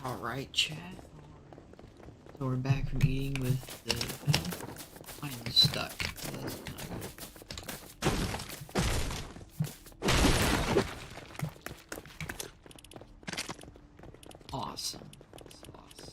Alright, chat. So we're back from eating with the... I am stuck. So that's not good. Awesome. Sauce.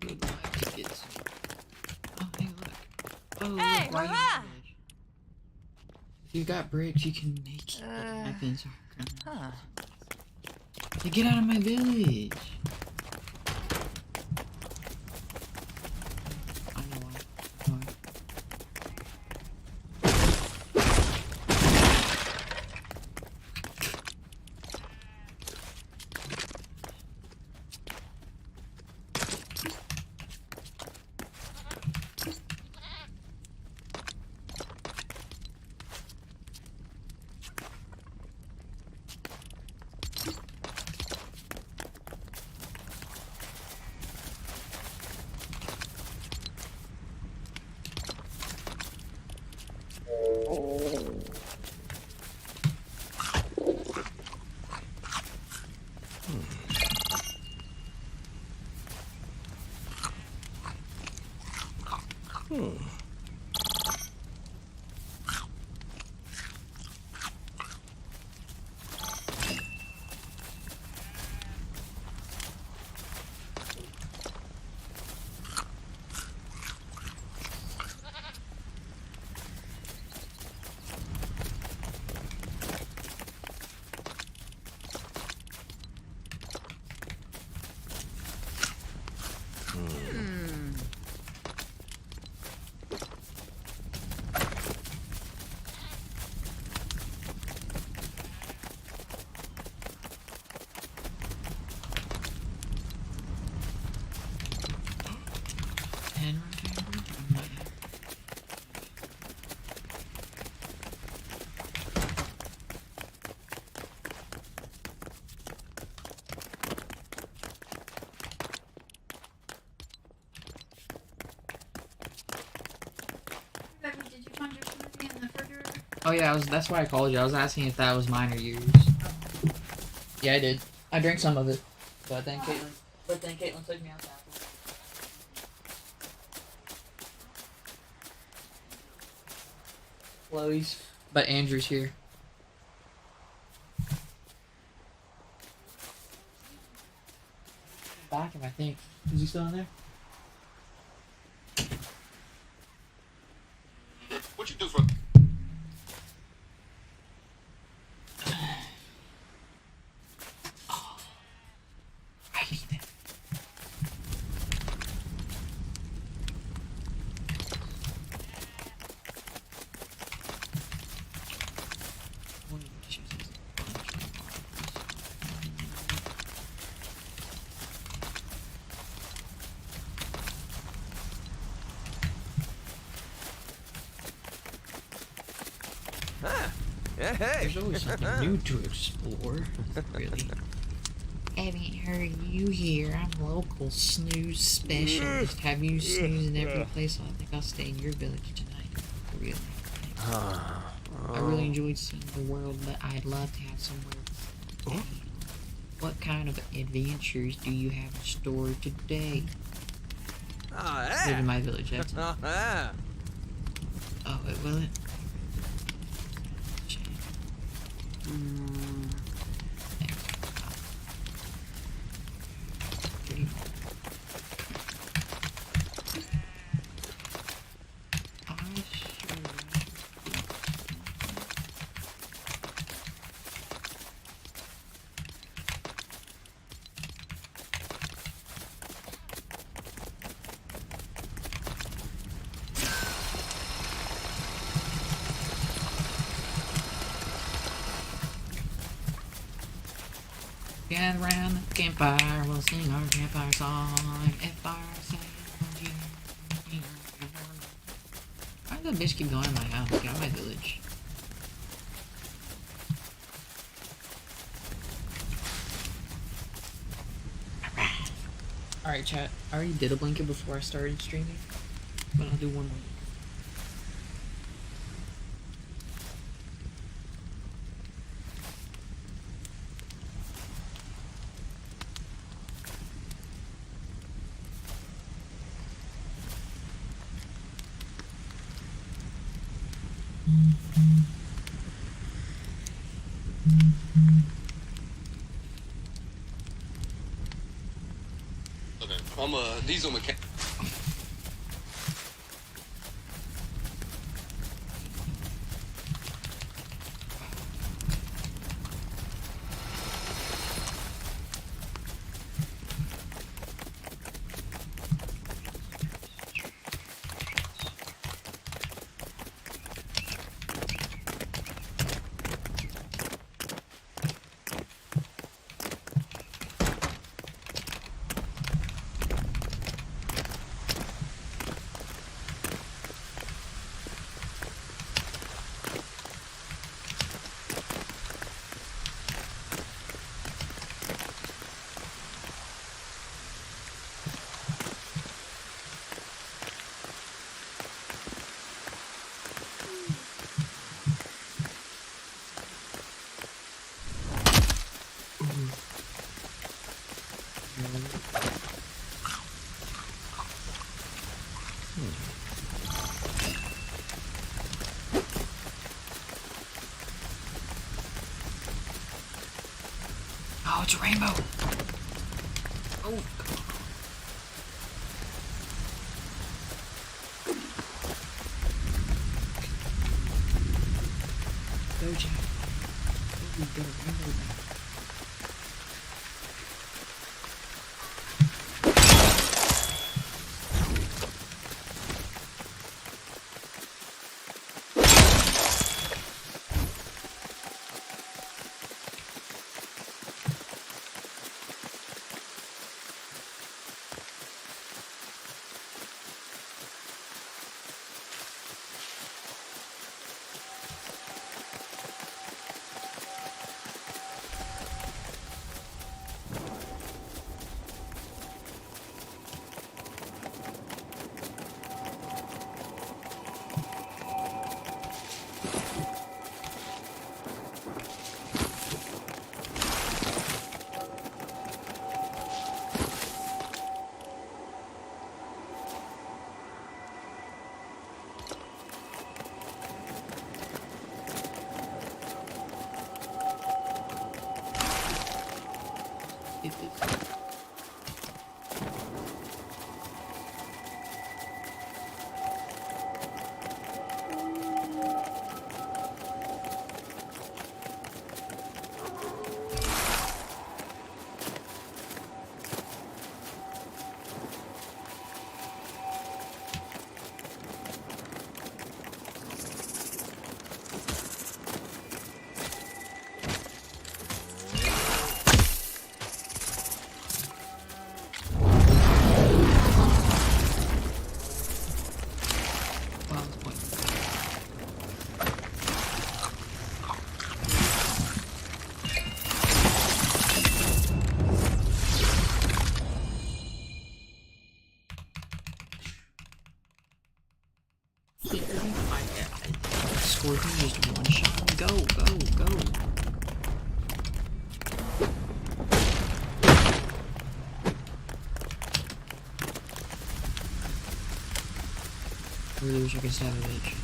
Good biscuits. Oh, hey, look. Oh, Hey, look, right hurrah! in the village. If you got bricks, you can make weapons. Hey, get out of my village! I know why. Did you find your smoothie in the refrigerator? Oh yeah, that's why I called you. I was asking if that was mine or yours. Yeah, I did. I drank some of it. But then Caitlin took me out to Apple. Chloe's. But Andrew's here. Back him, I think. Is he still in there? What you do for? I need it. Yeah, hey. There's always something new to explore. Really. Haven't heard you here. I'm local snooze specialist. Have you snoozed in every place? I think I'll stay in your village tonight. Really. I really enjoyed seeing the world, but I'd love to have somewhere to stay. What kind of adventures do you have in store today? Live in my village, that's it. Oh, wait, will it? Gather round the campfire, we'll sing our campfire song. If our side that bitch keep going in my house? Get out of my village. Alright, chat. I already did a blanket before I started streaming, but I'll do one more. Okay, I'm a diesel mechanic. Oh, it's a rainbow. Oh, go, Jack. Oh, we got a rainbow now. Get this. Well, that's the point. Scorpion just one shot. Go, go, go. I really wish I could stab a bitch.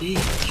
ditch.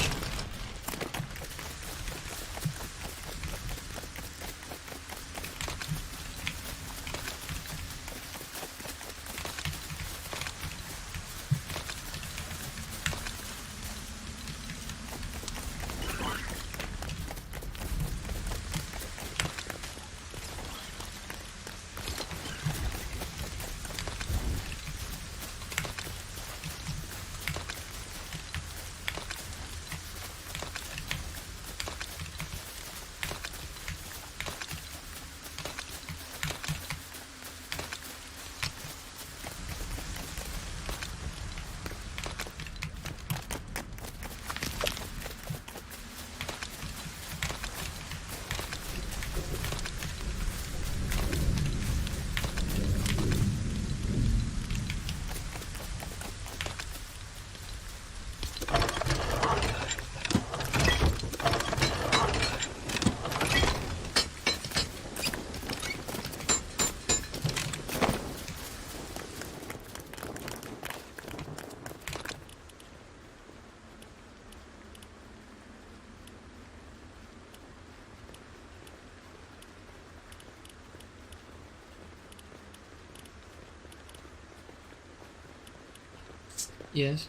Yes.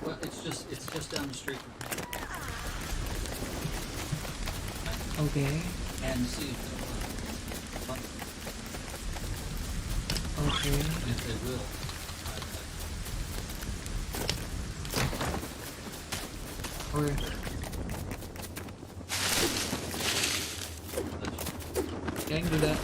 Well, it's just down the street from here. Okay. And see if they'll Okay. and if they will. Okay. Yeah, I can do that.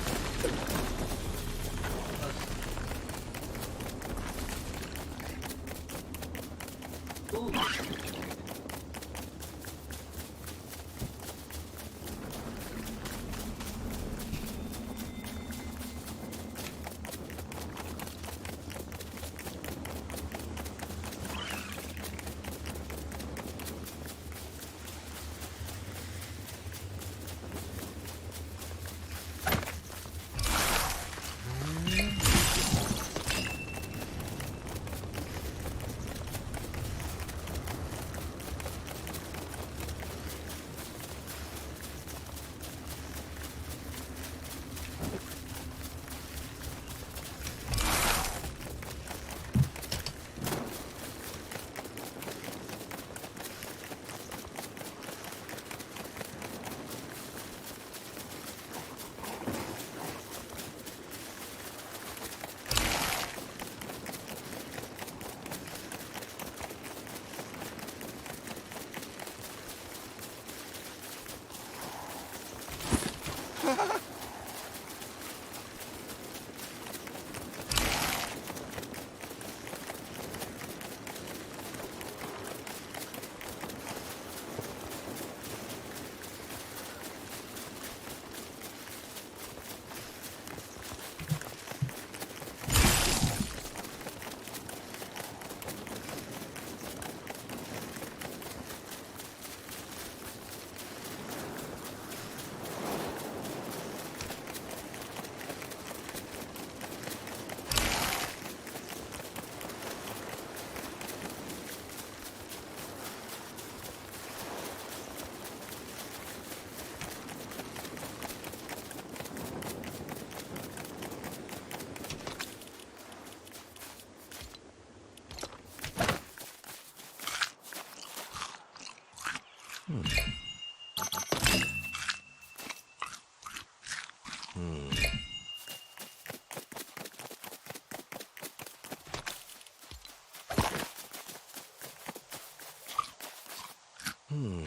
Ooh.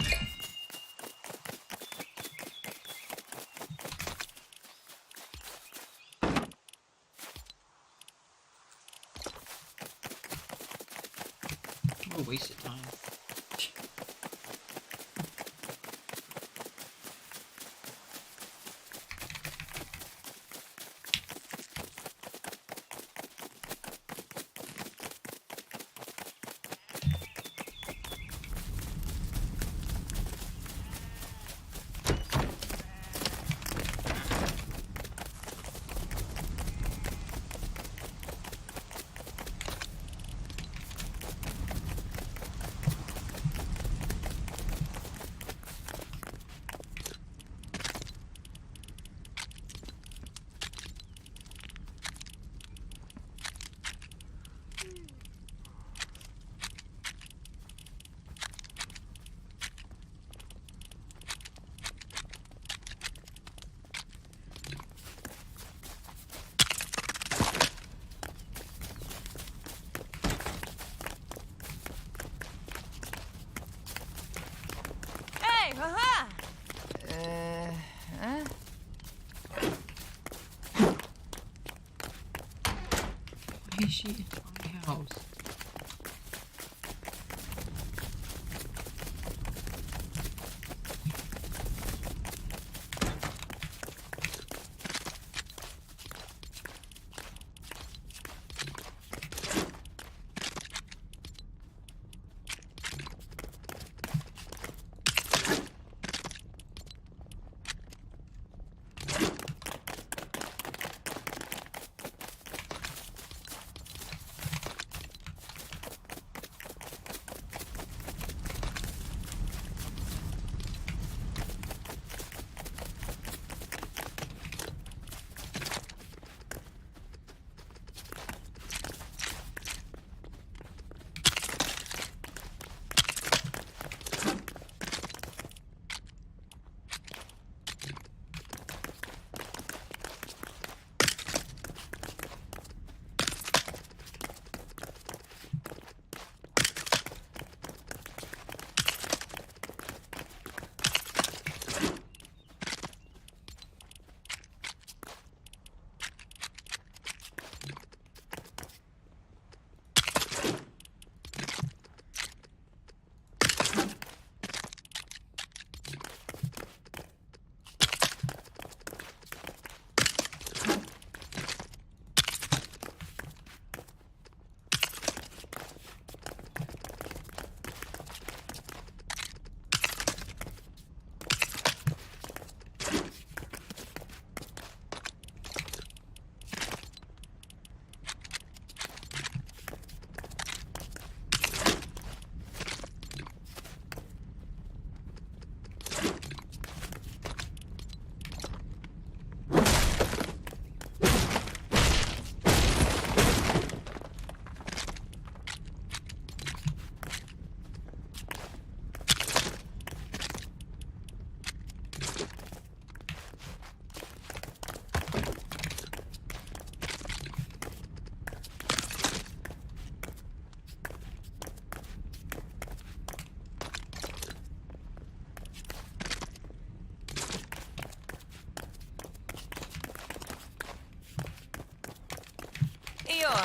What a waste of time. is she in my house?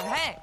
Hey!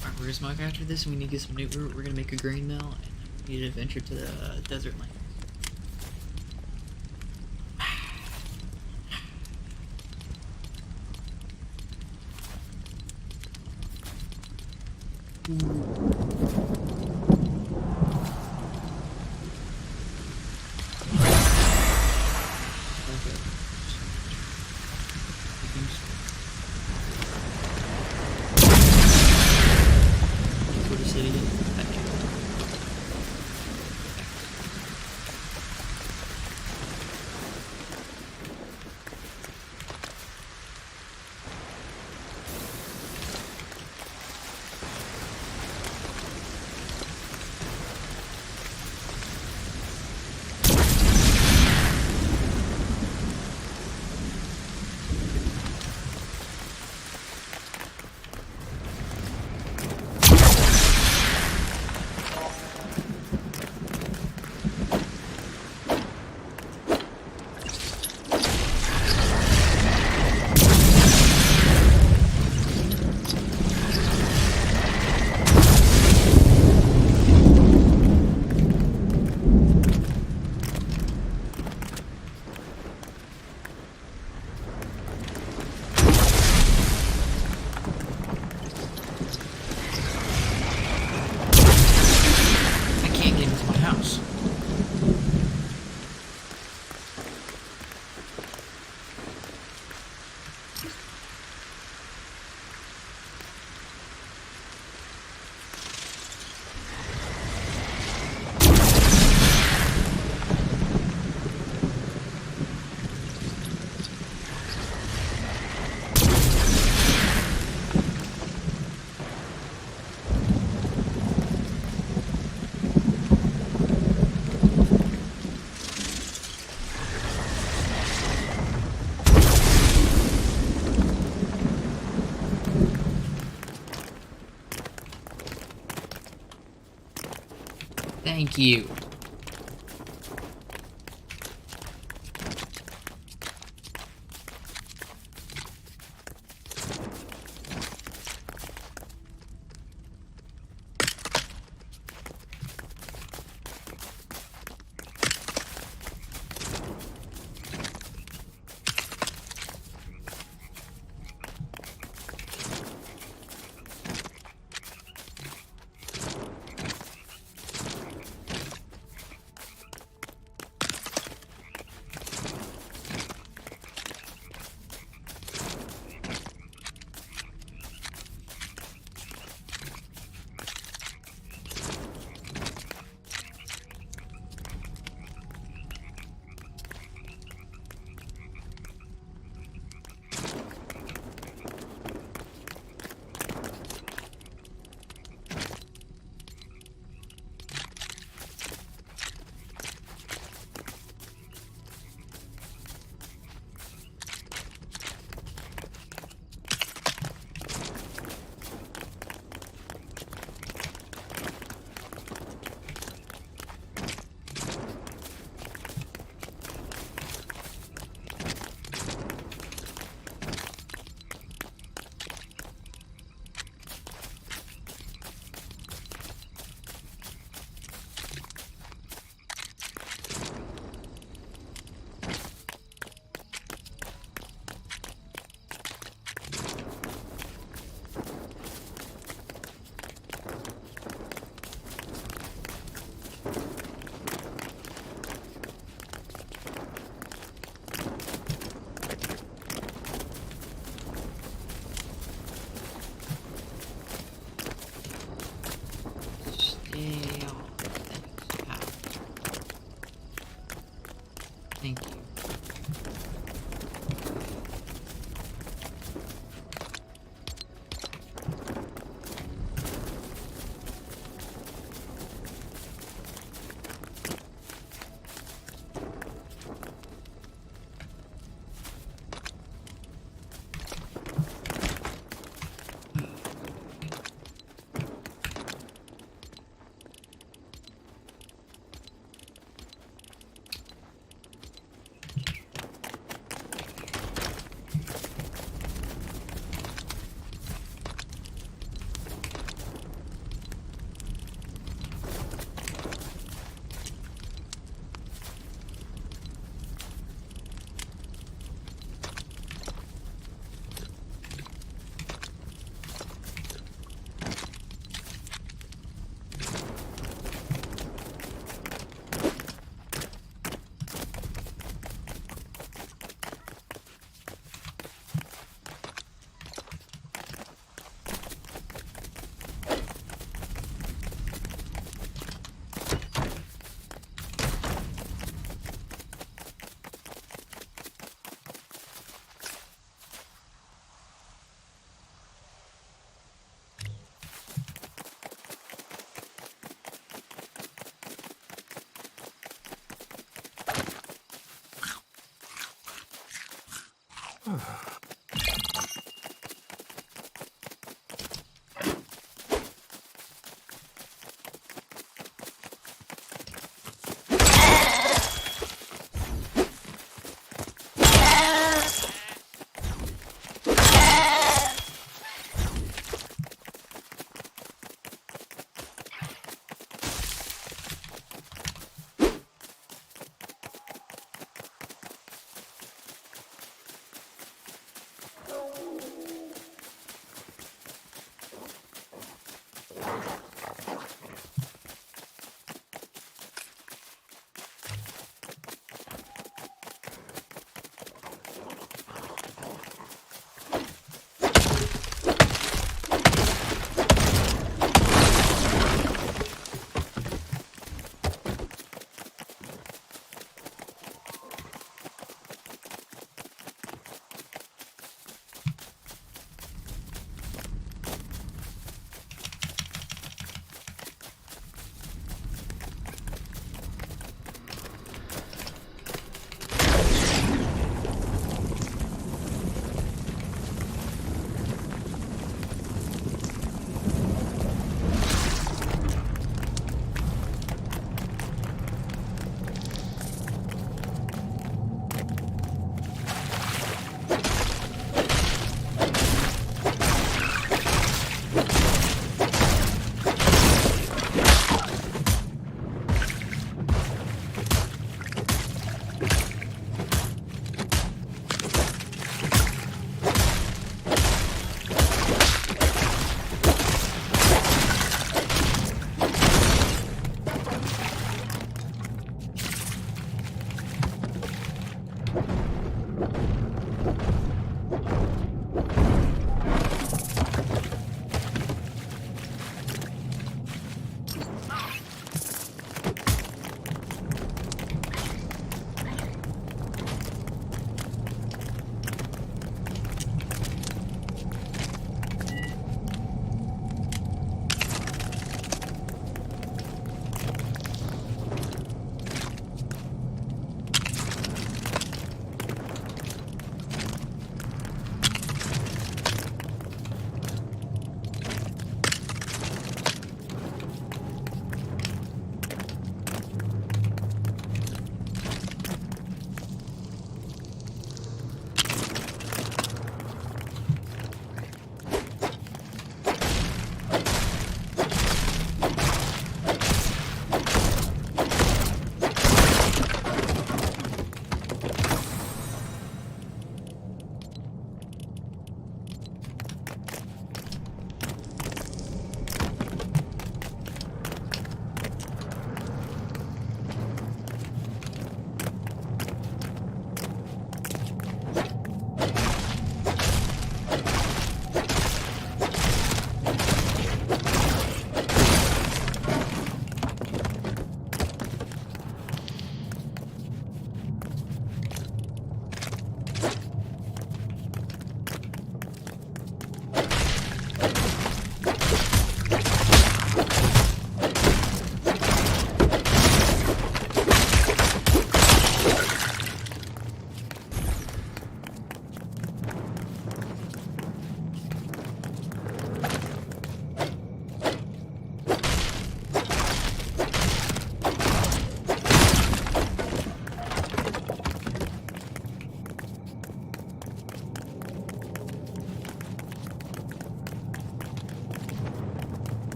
Alright, we're gonna smoke after this, and we need to get some new root. We're gonna make a grain mill, and we need to venture to the desert land. For the city. Thank you.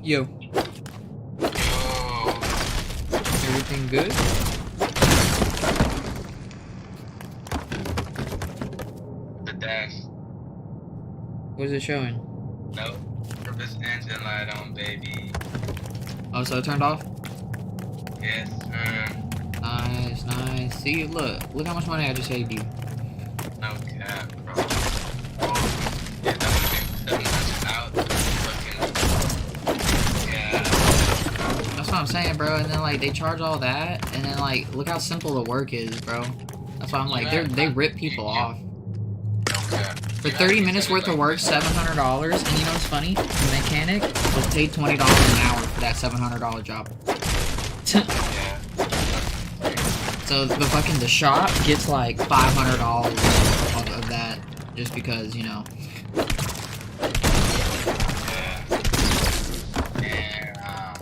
Yo. Everything good? The dash. What is it showing? Nope. Purpose engine light on, baby. Oh, so it turned off? Yes, sir. Nice, nice. See, look how much money I just saved you. No cap, bro. Oh, yeah, that would be 700 out. Fucking. Yeah. That's what I'm saying, bro. And then like they charge all that, and then like look how simple the work is, bro. That's why I'm like they rip people off. No cap. For 30 minutes worth of work, $700, and you know what's funny? The mechanic was paid $20 an hour for that $700 job. Yeah. So the shop gets like $500 of that just because, you know. Yeah.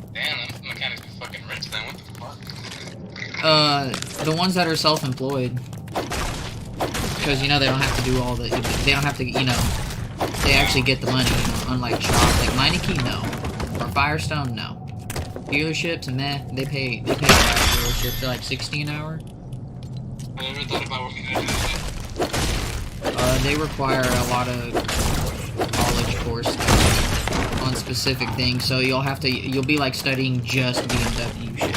And, damn, those mechanics are fucking rich then. What the fuck? The ones that are self-employed. Because, you know, they don't have to do all the, they don't have to, you know, they actually get the money, you know, unlike shops. Like Meineke, no. Or Firestone, no. Dealerships, meh, they pay a lot of dealerships. They're like 60 an hour. I never thought about working at a dealership. They require a lot of college course stuff on specific things, so you'll be like studying just BMW shit.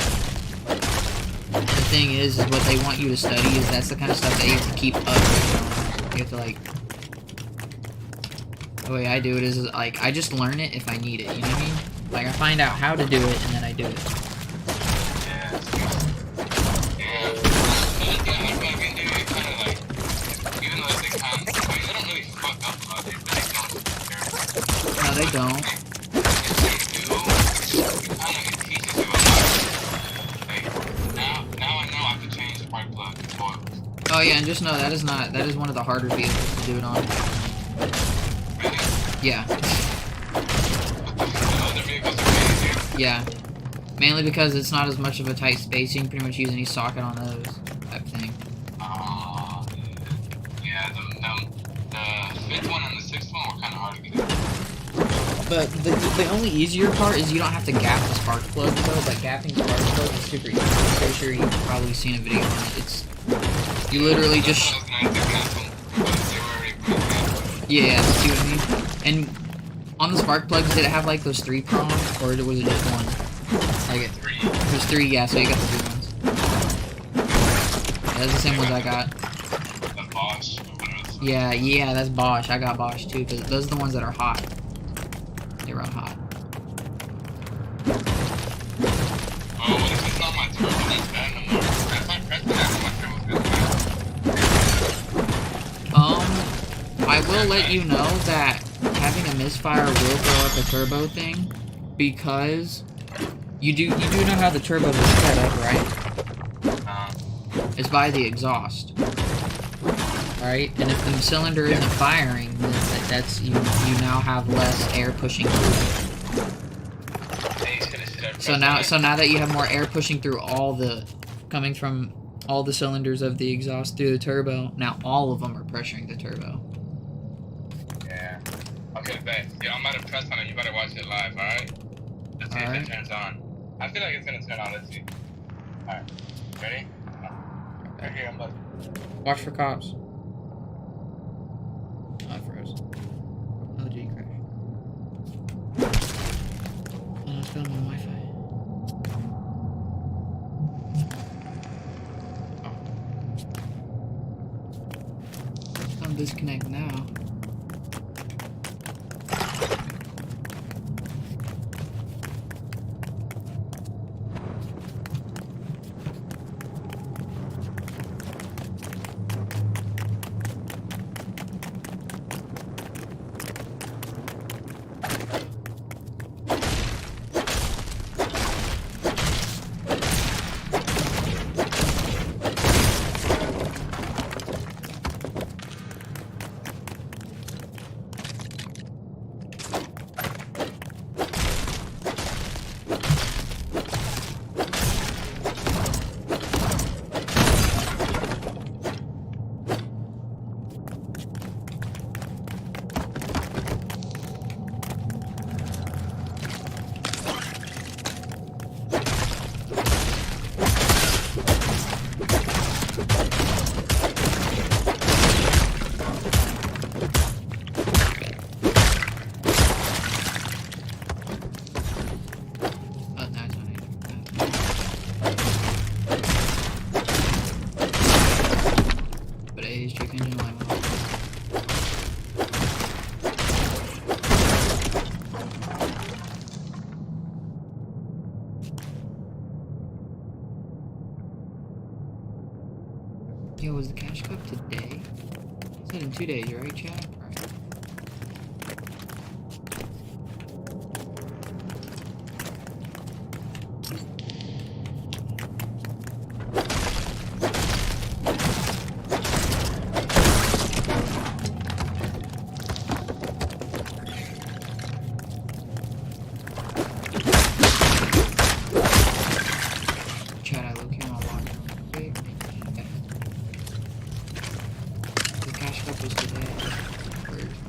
The thing is what they want you to study is that's the kind of stuff that you have to keep up with. You have to like, the way I do it is like, I just learn it if I need it, you know what I mean? Like I find out how to do it and then I do it. Yeah. Yeah. I fucking do it kind of like, even though they kind of, like, they don't really fuck up about it, but No, they don't. It teaches you a lot. Like, now I know I can change the spark plug and coils. Oh yeah, and just know that is one of the harder vehicles to do it on. Really? Yeah. The other vehicles are easier. Yeah. Mainly because it's not as much of a tight space, you can pretty much use any socket on those type thing. Yeah, the fifth one and the sixth one were kind of hard to get in. But the only easier part is you don't have to gap the spark plug though, but gapping spark plug is super easy. I'm pretty sure you've probably seen a video on it. It's, you literally just... Yeah, see what I mean? And on the spark plugs, did it have like those 3 prongs, or was it just one? Like there's 3, yeah, so you got the 3 ones. Yeah, that's the same ones I got. The Bosch. Yeah, that's Bosch. I got Bosch too, because those are the ones that are hot. They run hot. Oh, what if it's not my turbo that's bad no more? If I press it after my turbo's good. I will let you know that having a misfire will throw up a turbo thing, because you do know how the turbo is set up, right? It's by the exhaust. Right? And if the cylinder isn't firing, then that's you now have less air pushing through. So now that you have more air pushing through coming from all the cylinders of the exhaust through the turbo, now all of them are pressuring the turbo. Yeah. Okay, bet. Yeah, I'm about to press on it. You better watch it live, alright? Let's see if it turns on. I feel like it's gonna turn on. Let's see. Alright. Ready? Right here, I'm about to... Watch for cops. Oh, it froze. Oh, G crash. Oh, it's going on Wi-Fi. Oh. Don't disconnect now. Changing my mind. Yo, was the cash cup today? I said in 2 days, right, Chad? Right. Chad, I look in my locker real quick. Yeah. The cash cup was today. First.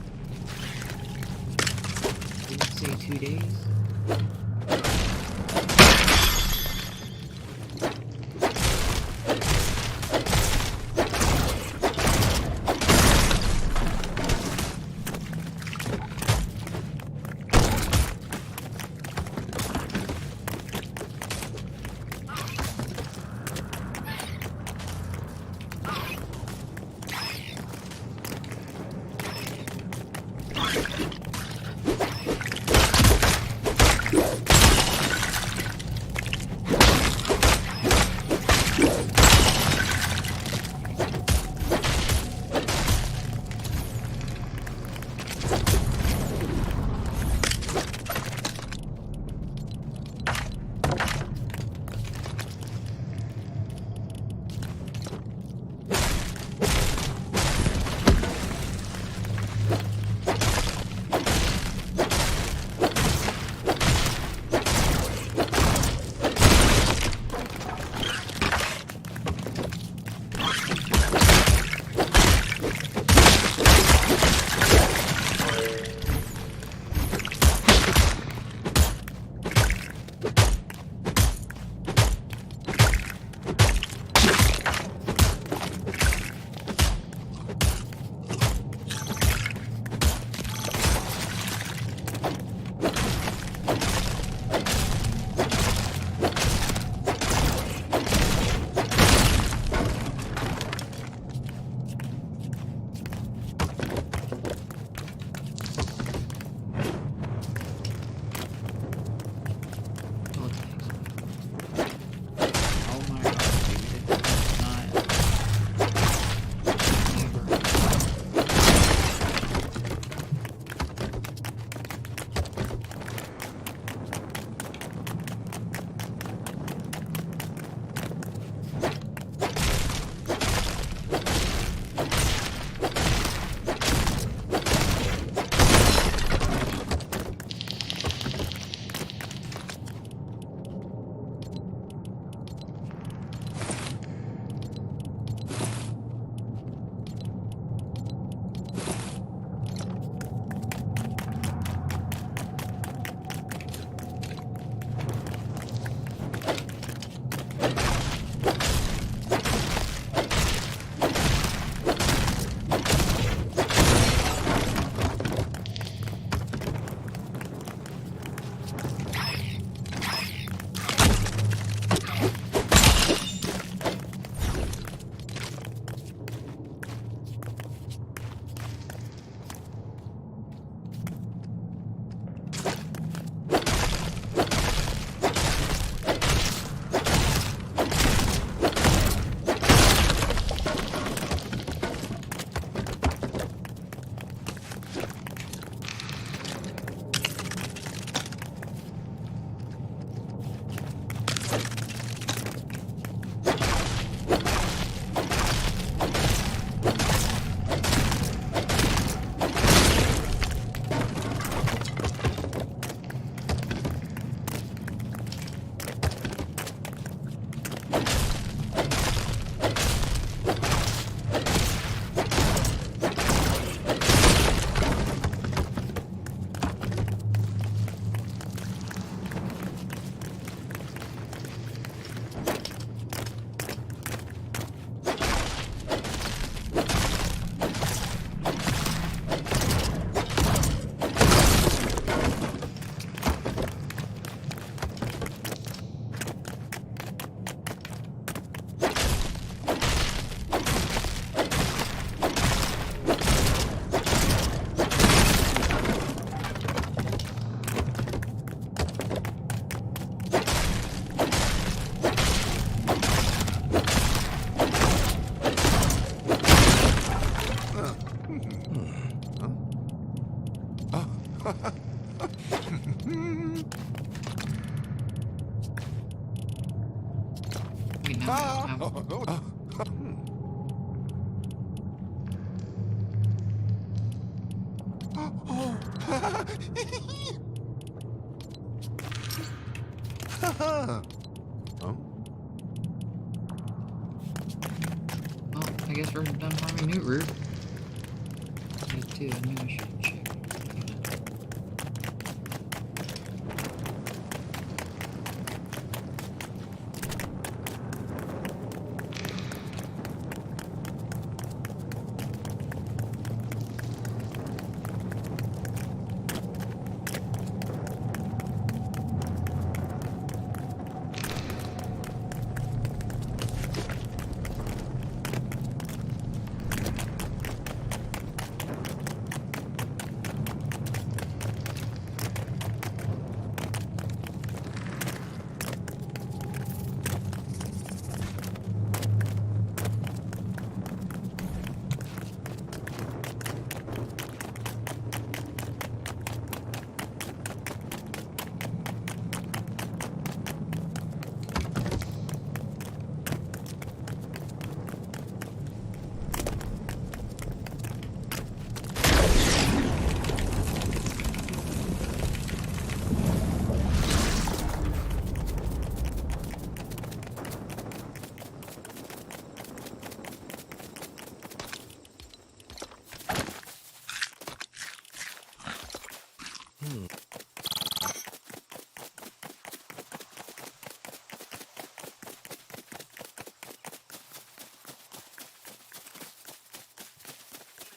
Well, I guess we're done farming new root. Me too, I knew I should check.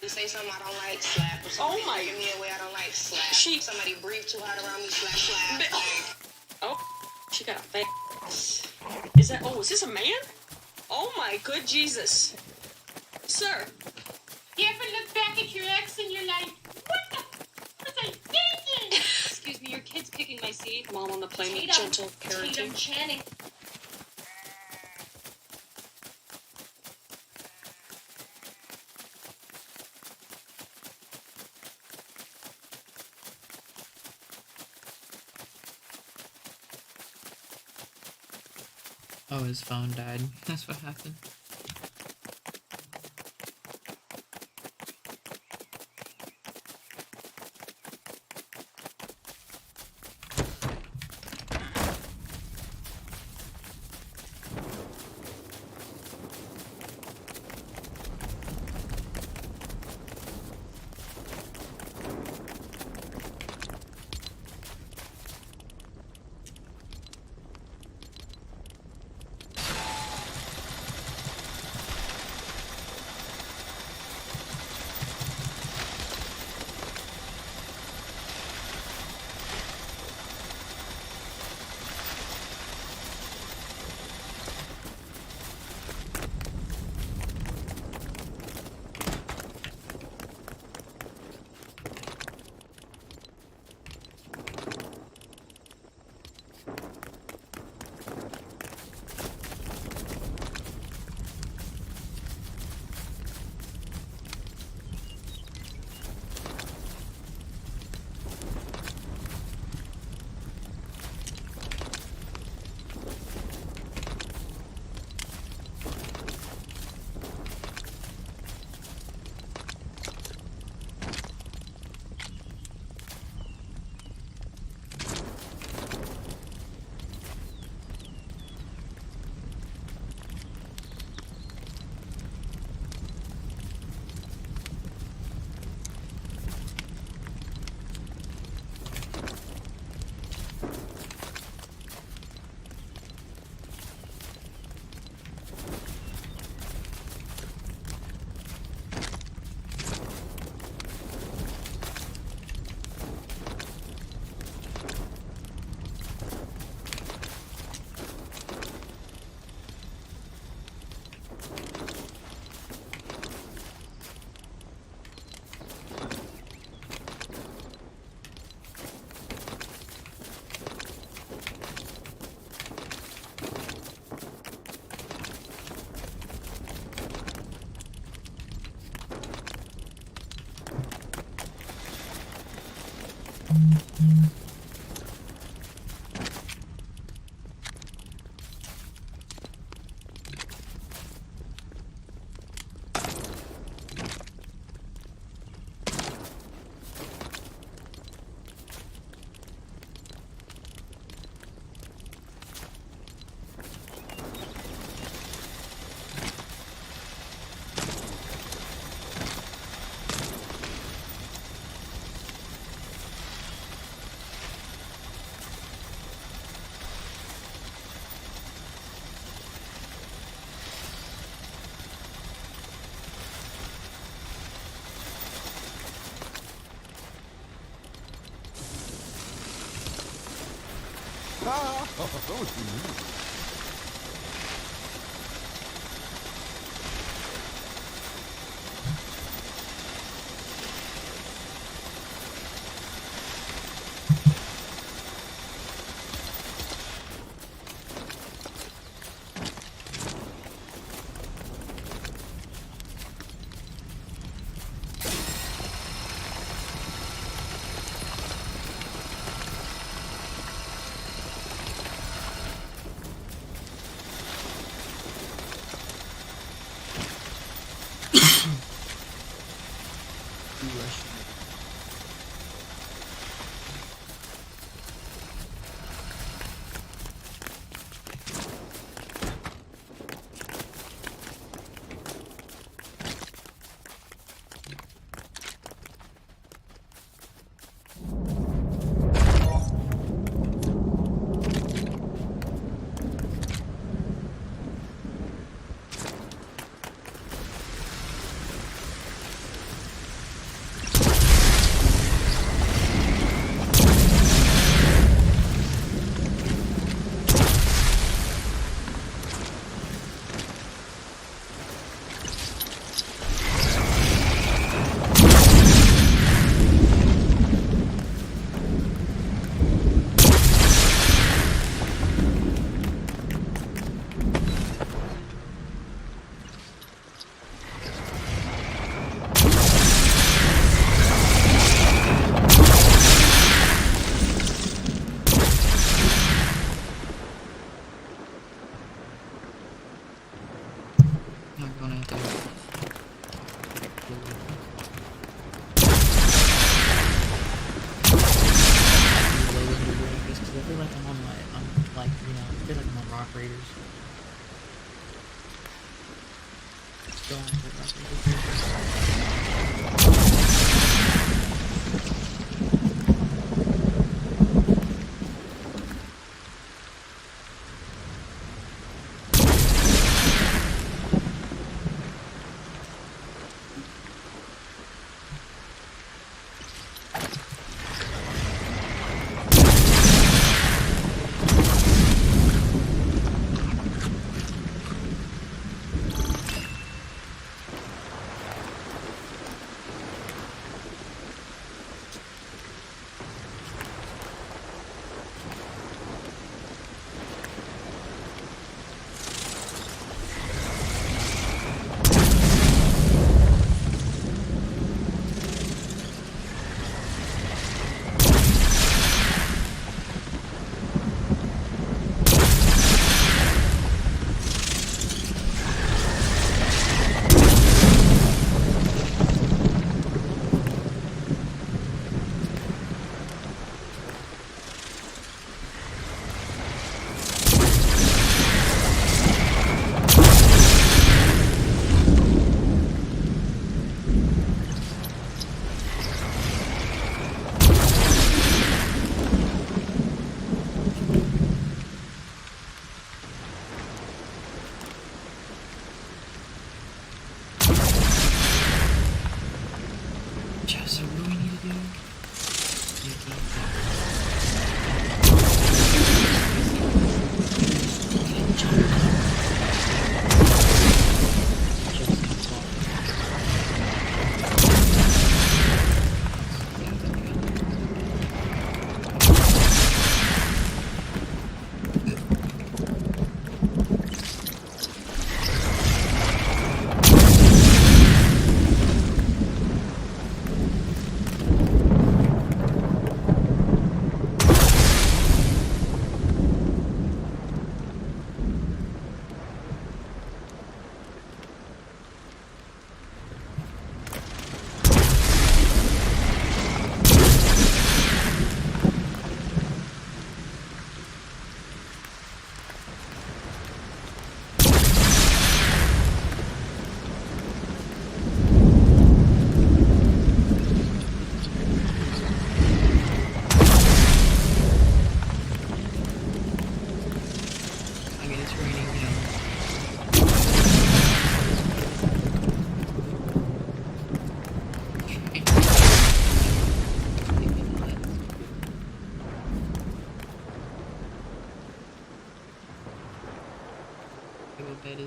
You say something I don't like, slap. Or somebody give me a way I don't like, slap. Somebody breathe too hard around me, slap, slap. Oh, she got a face. Is this a man? Oh my good Jesus. Sir. You ever look back at your ex and you're like, what the was I thinking? Excuse me, your kid's kicking my seat. Mom on the plane with gentle parenting. Tatum Channing. Oh, his phone died. That's what happened. Not going out there. Because I feel like I'm on like, you know, I feel like I'm on Rock Raiders. Let's go on to Rock Raiders.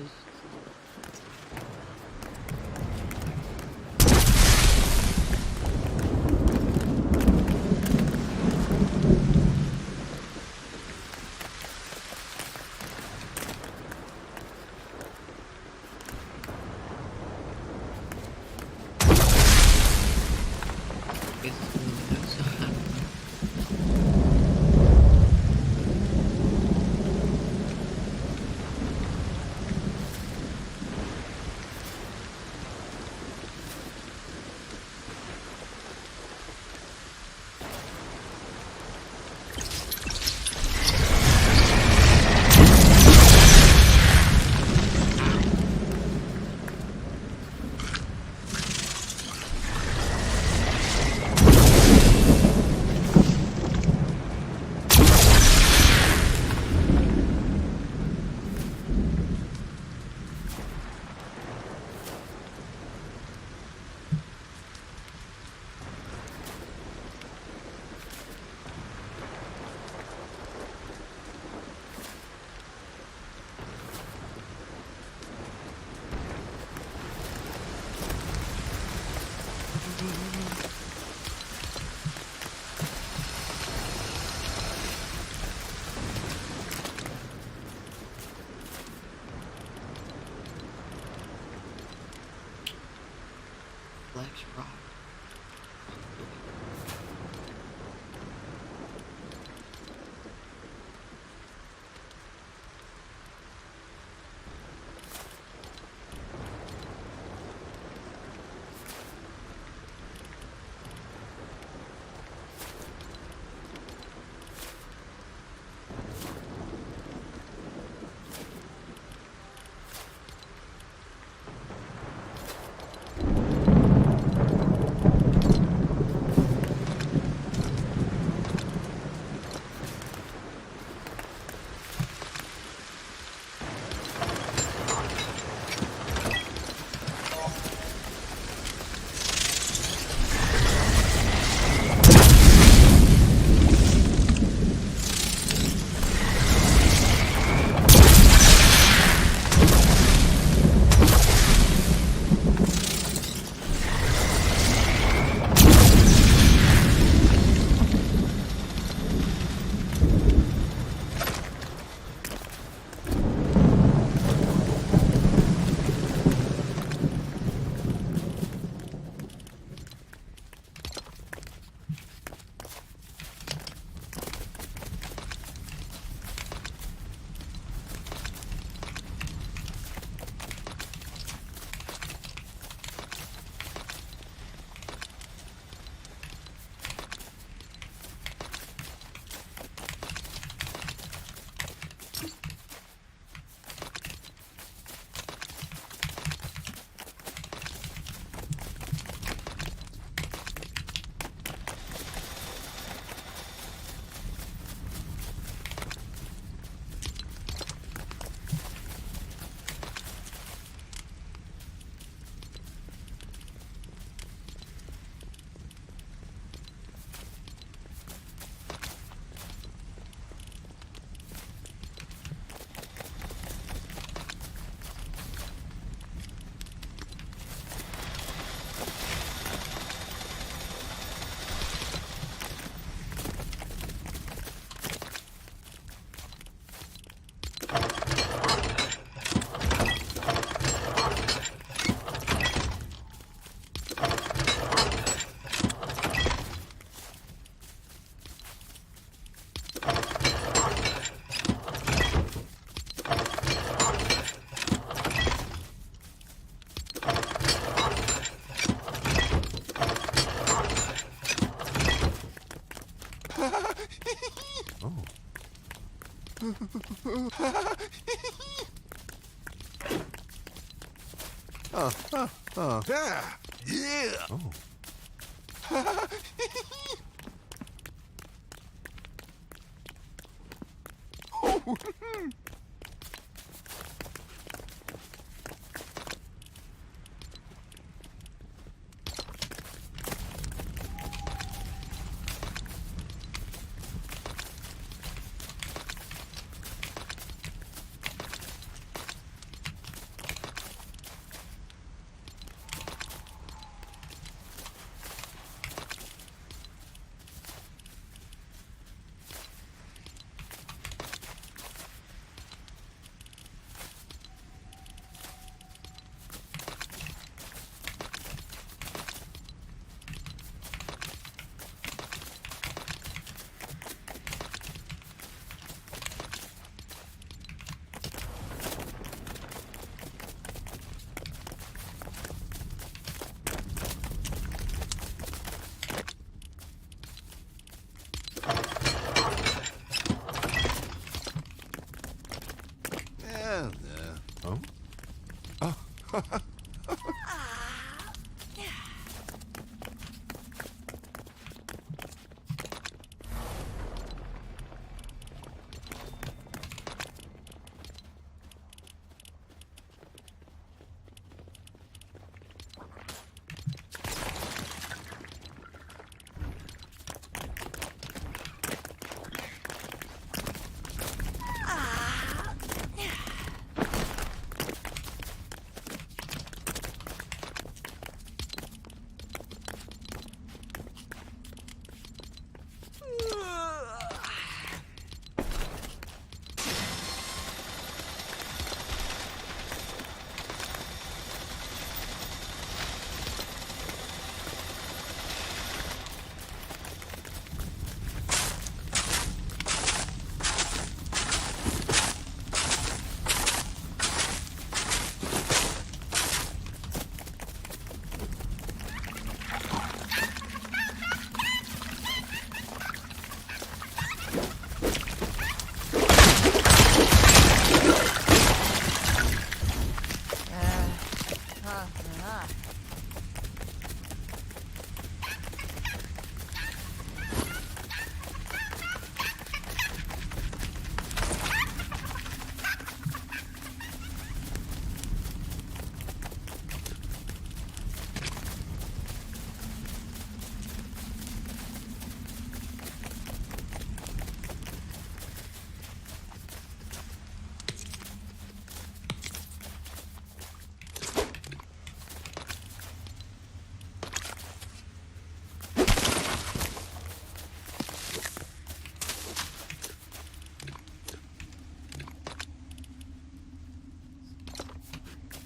is. Guess it's moving outside. Flex rock.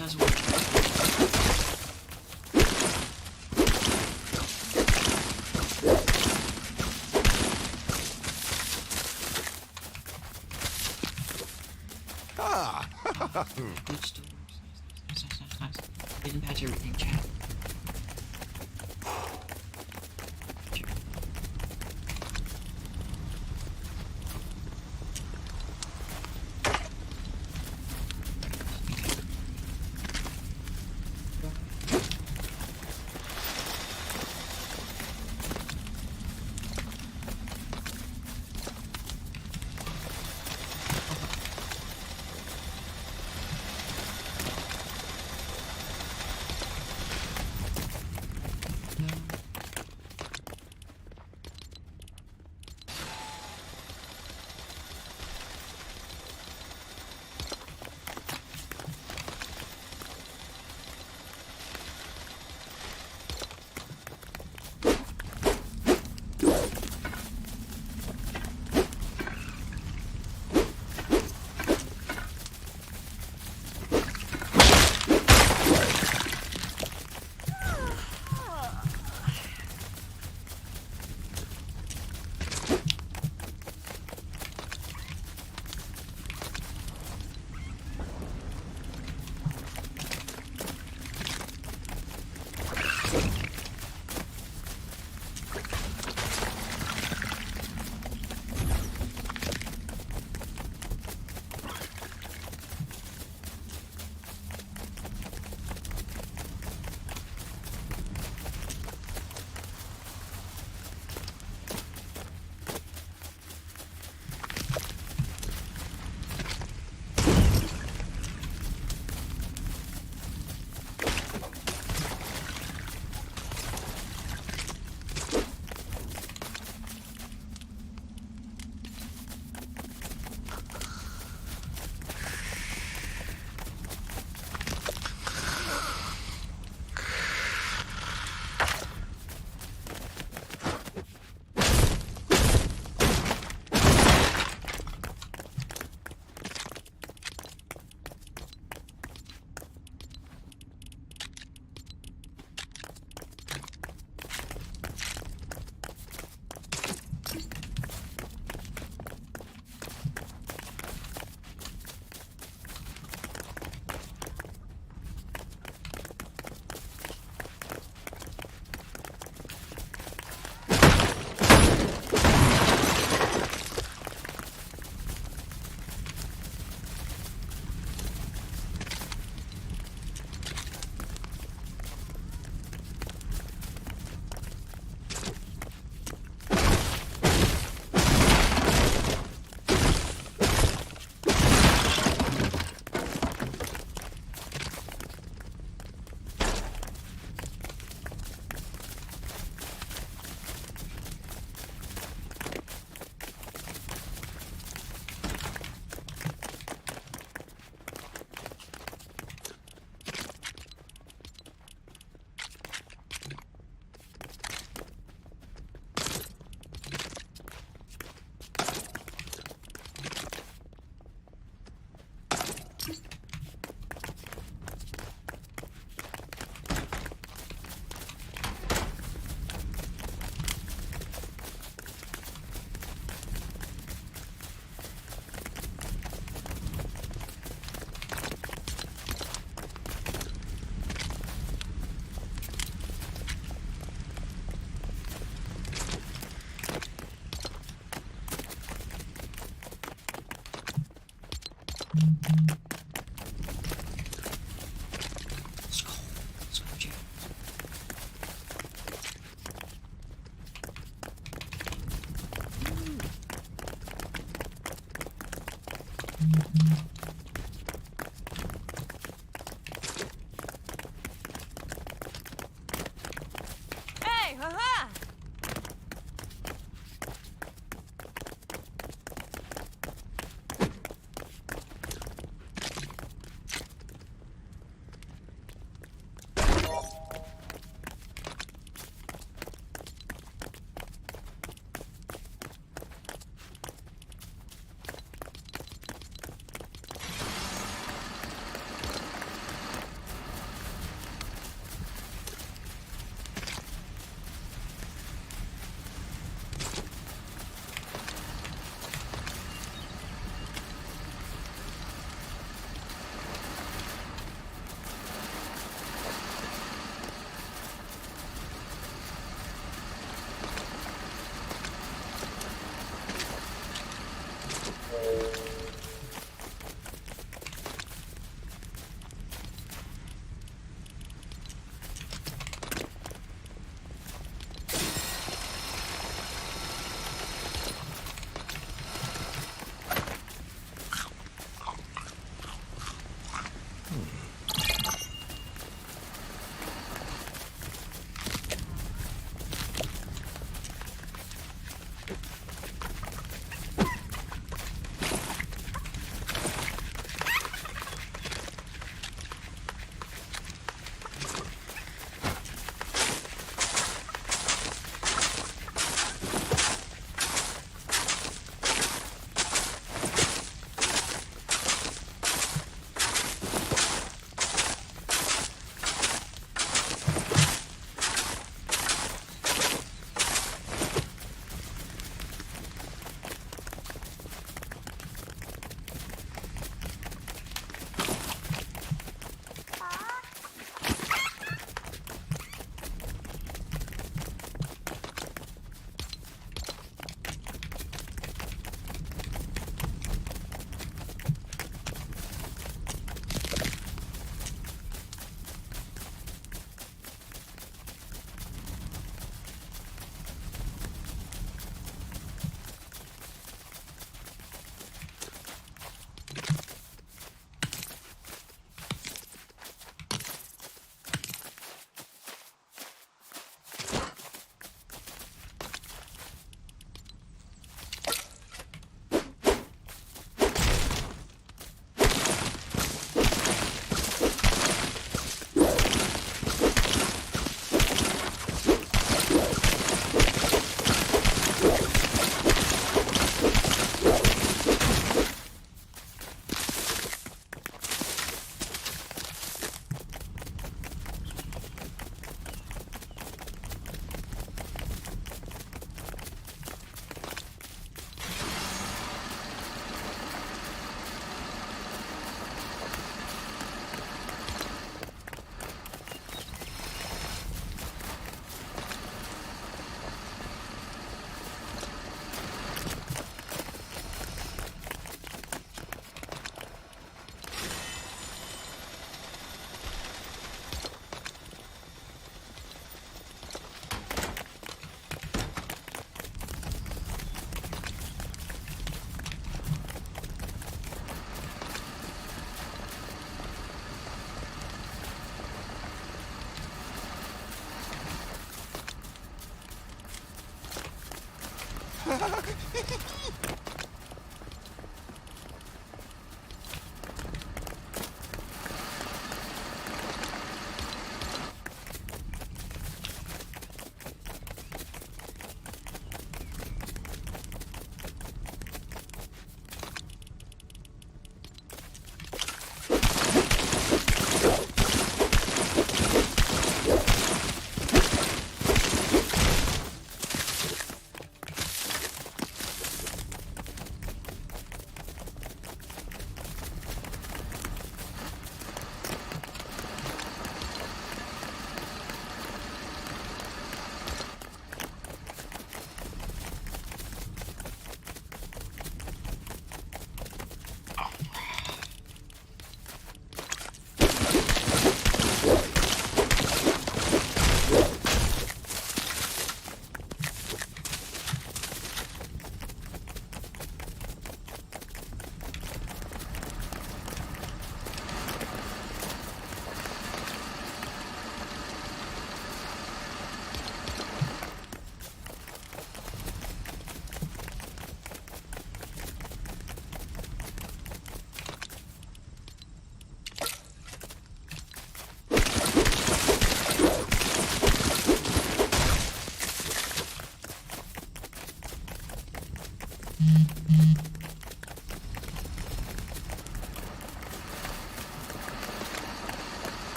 Does work. Good still works. Nice. Didn't patch everything, chat.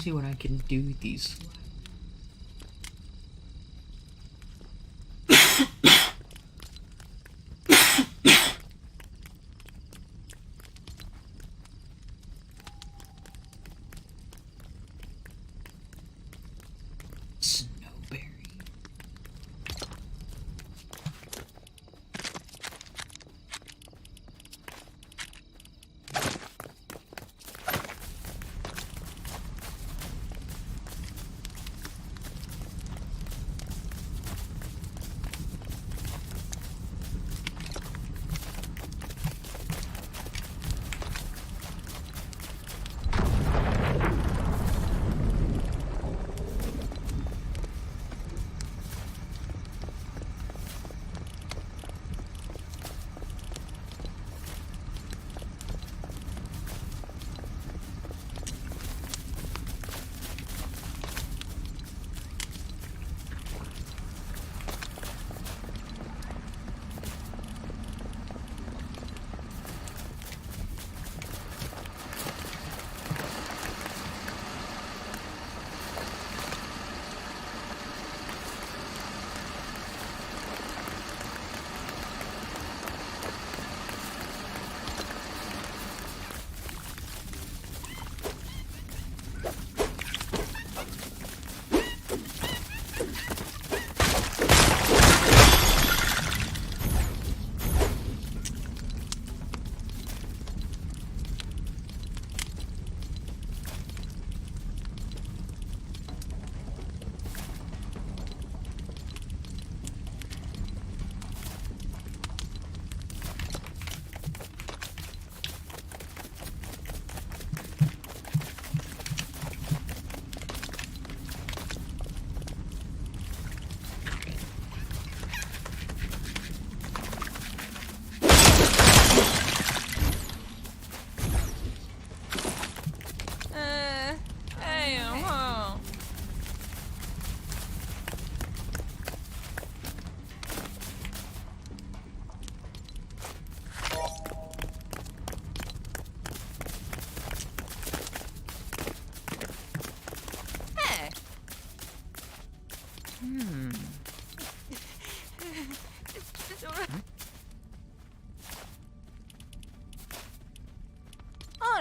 see what I can do with these. Snowberry.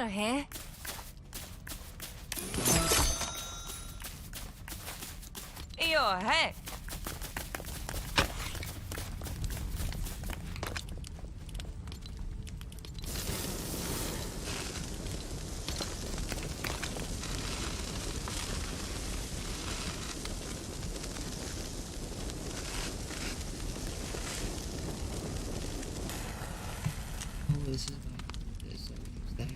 Here. Your heck. Oh, this is my this. So use that.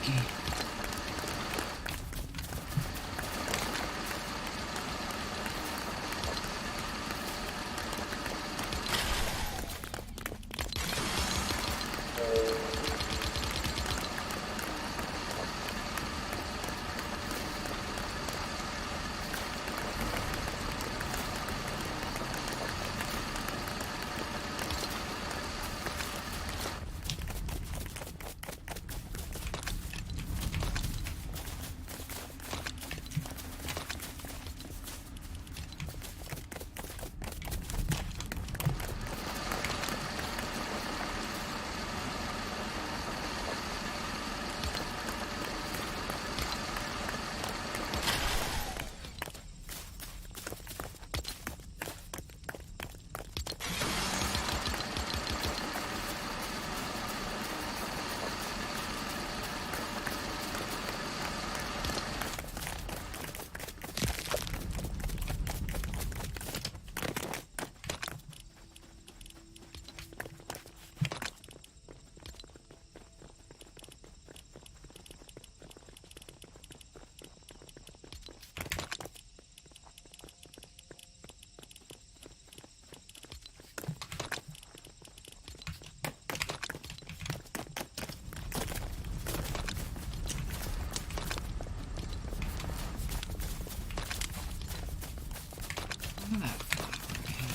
Okay. Look at that flower head.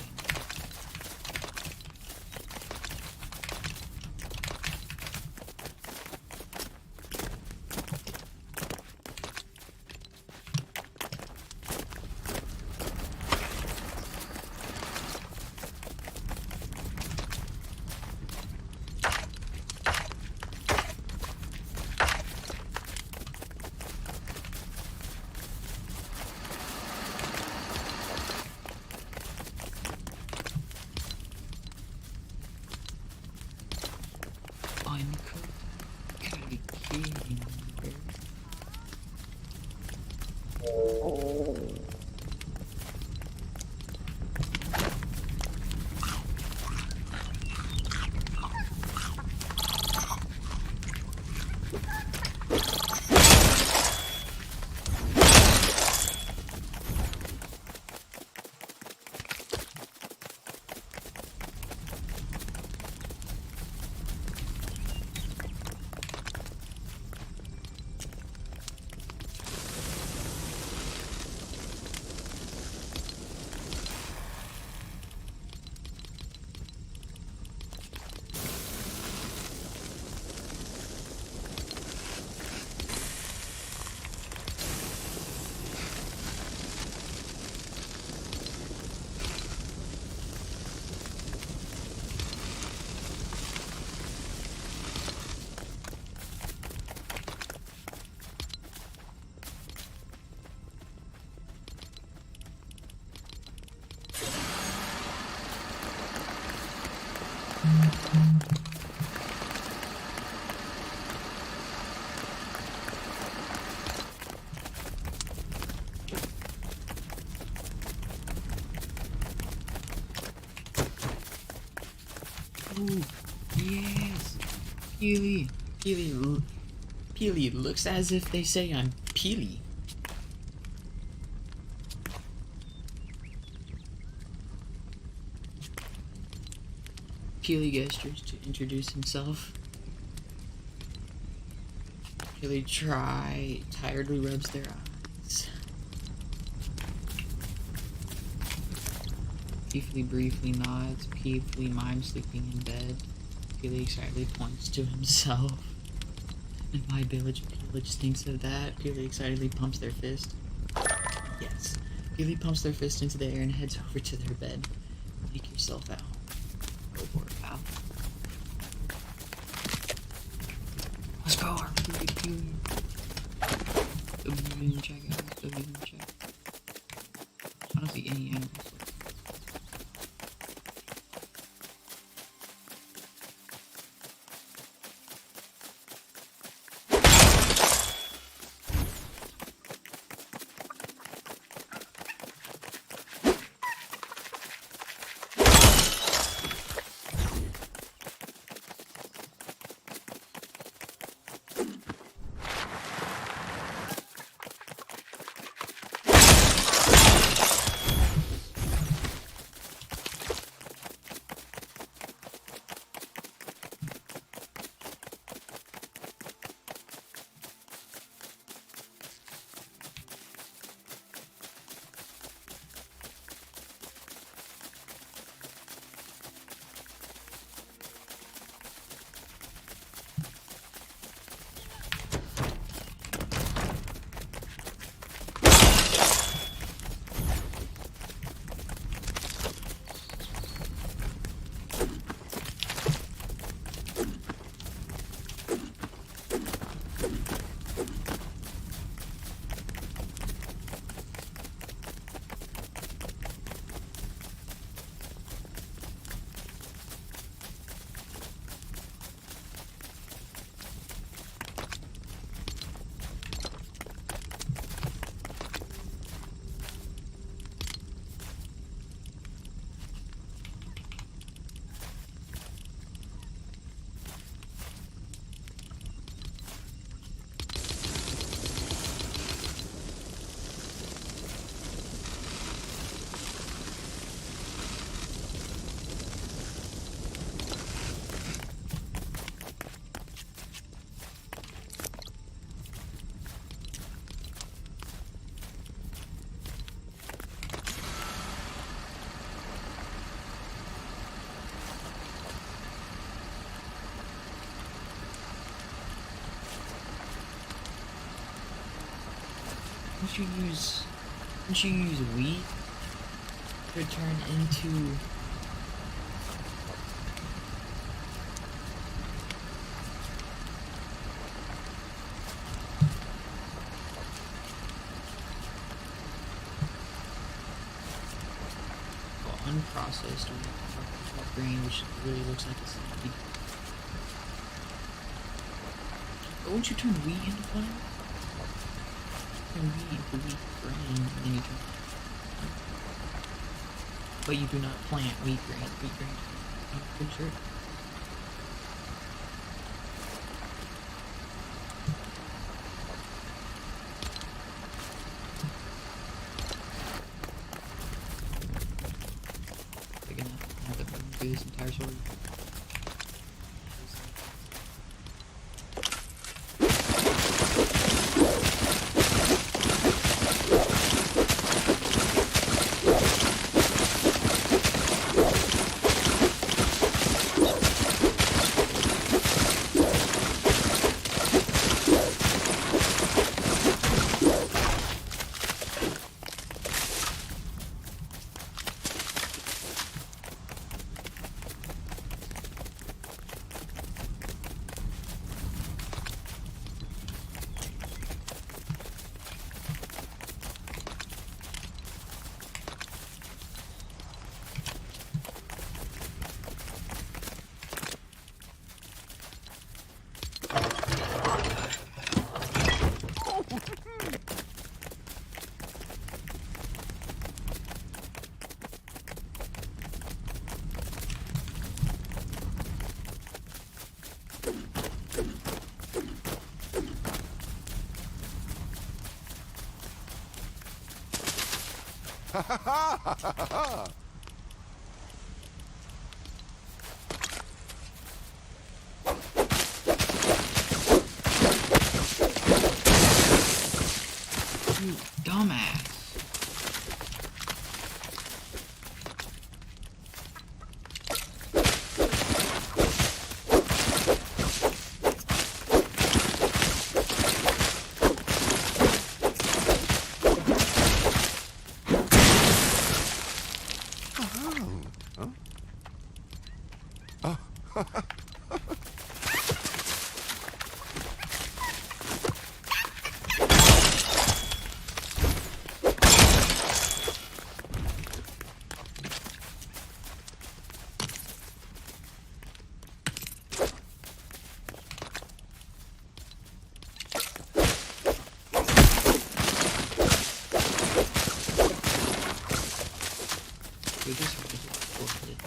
Ooh, yes. Peely. Peely looks as if they say I'm Peely. Peely gestures to introduce himself. Peely tiredly rubs their eyes. Peely briefly nods. Peely mimes sleeping in bed. Peely excitedly points to himself. And my village thinks of that. Peely excitedly pumps their fist. Yes. Peely pumps their fist into the air and heads over to their bed. Make yourself at home. Go for it, pal. Let's go, Peely. W check out. W check. I don't see any animals. Once you use wheat to turn into unprocessed wheat grain, which really looks like a seed. But once you turn wheat into flour, turn wheat into wheat grain, and then you can. But you do not plant wheat grain. Wheat grain. I'm pretty sure. Big enough to have to do this entire sort of. You dumbass. Dude, this is bullshit.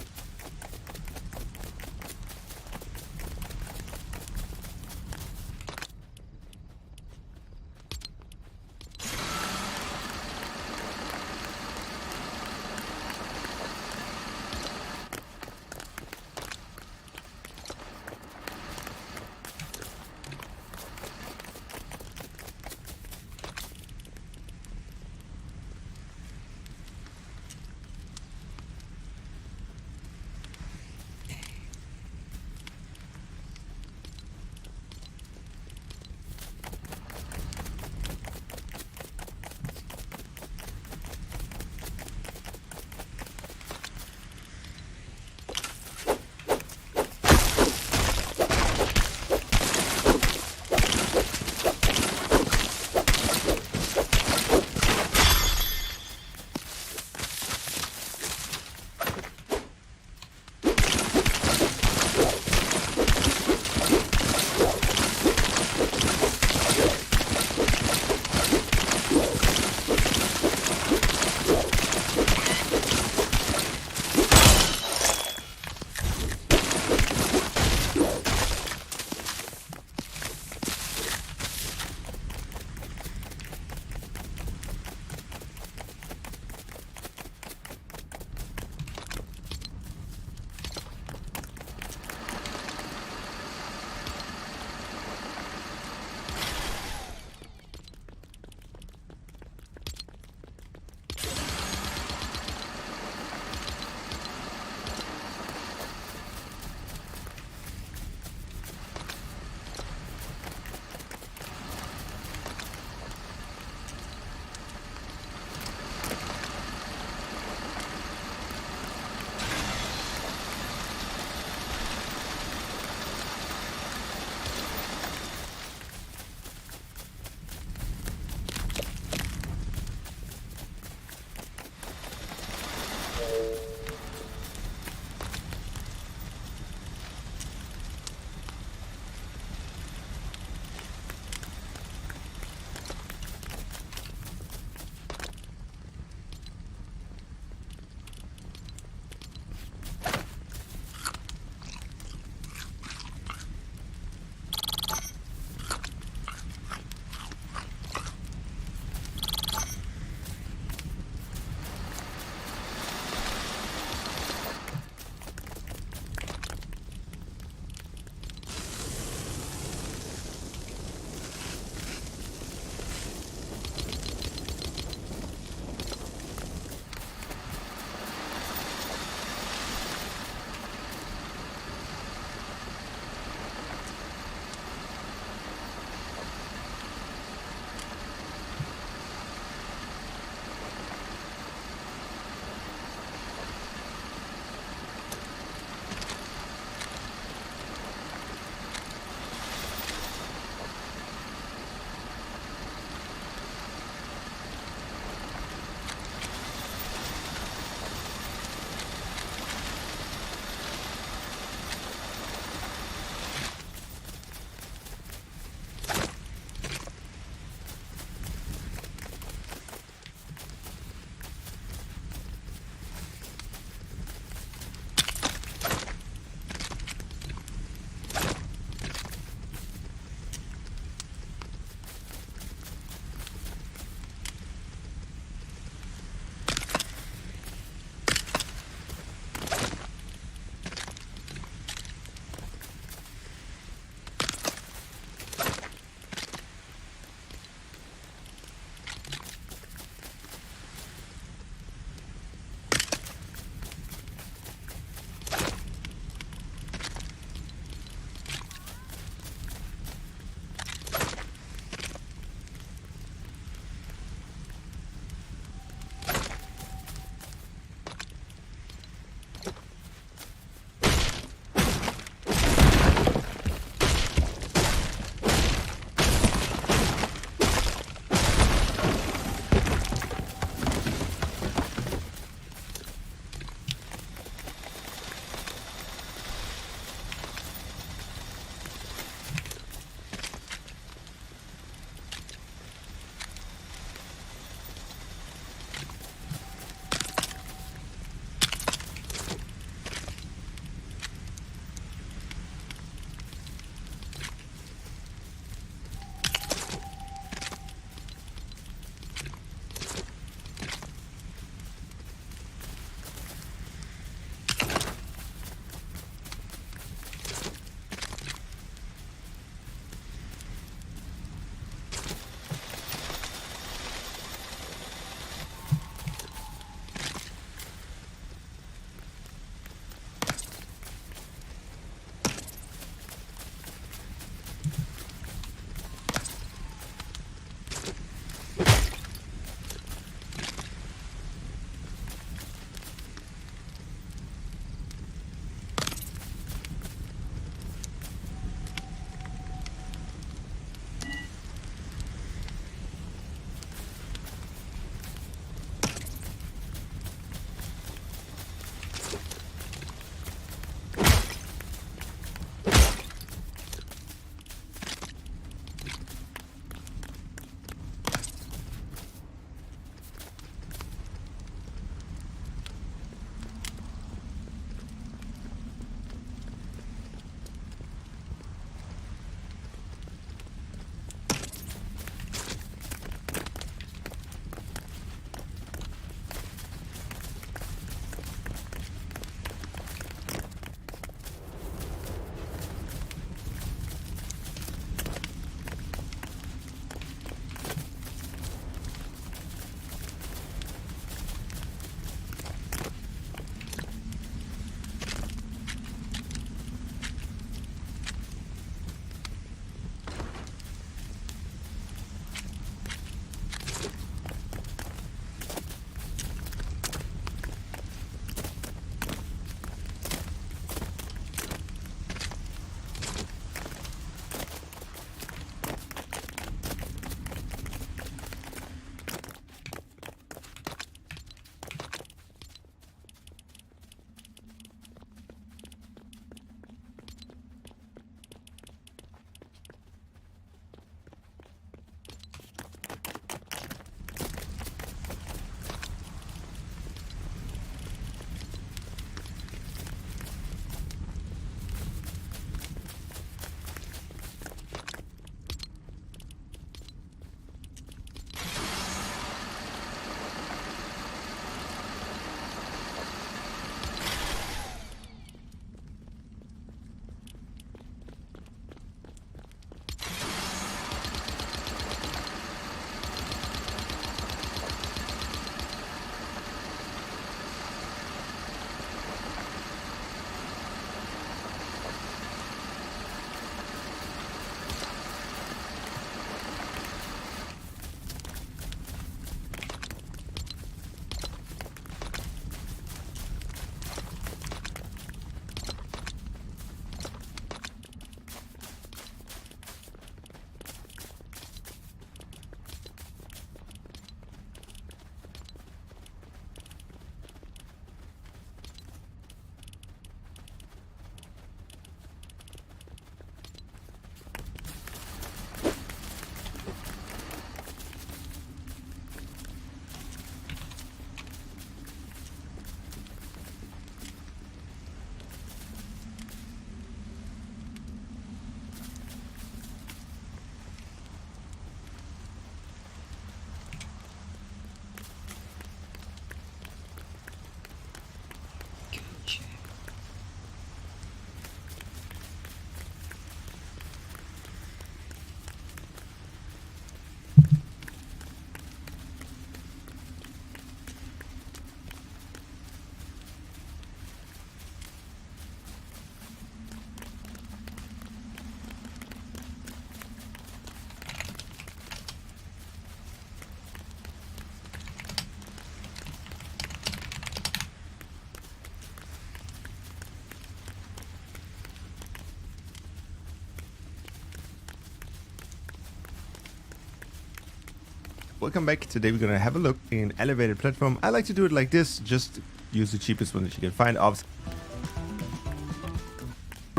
Welcome back. Today we're gonna have a look in an elevated platform. I like to do it like this, just use the cheapest one that you can find. Obviously,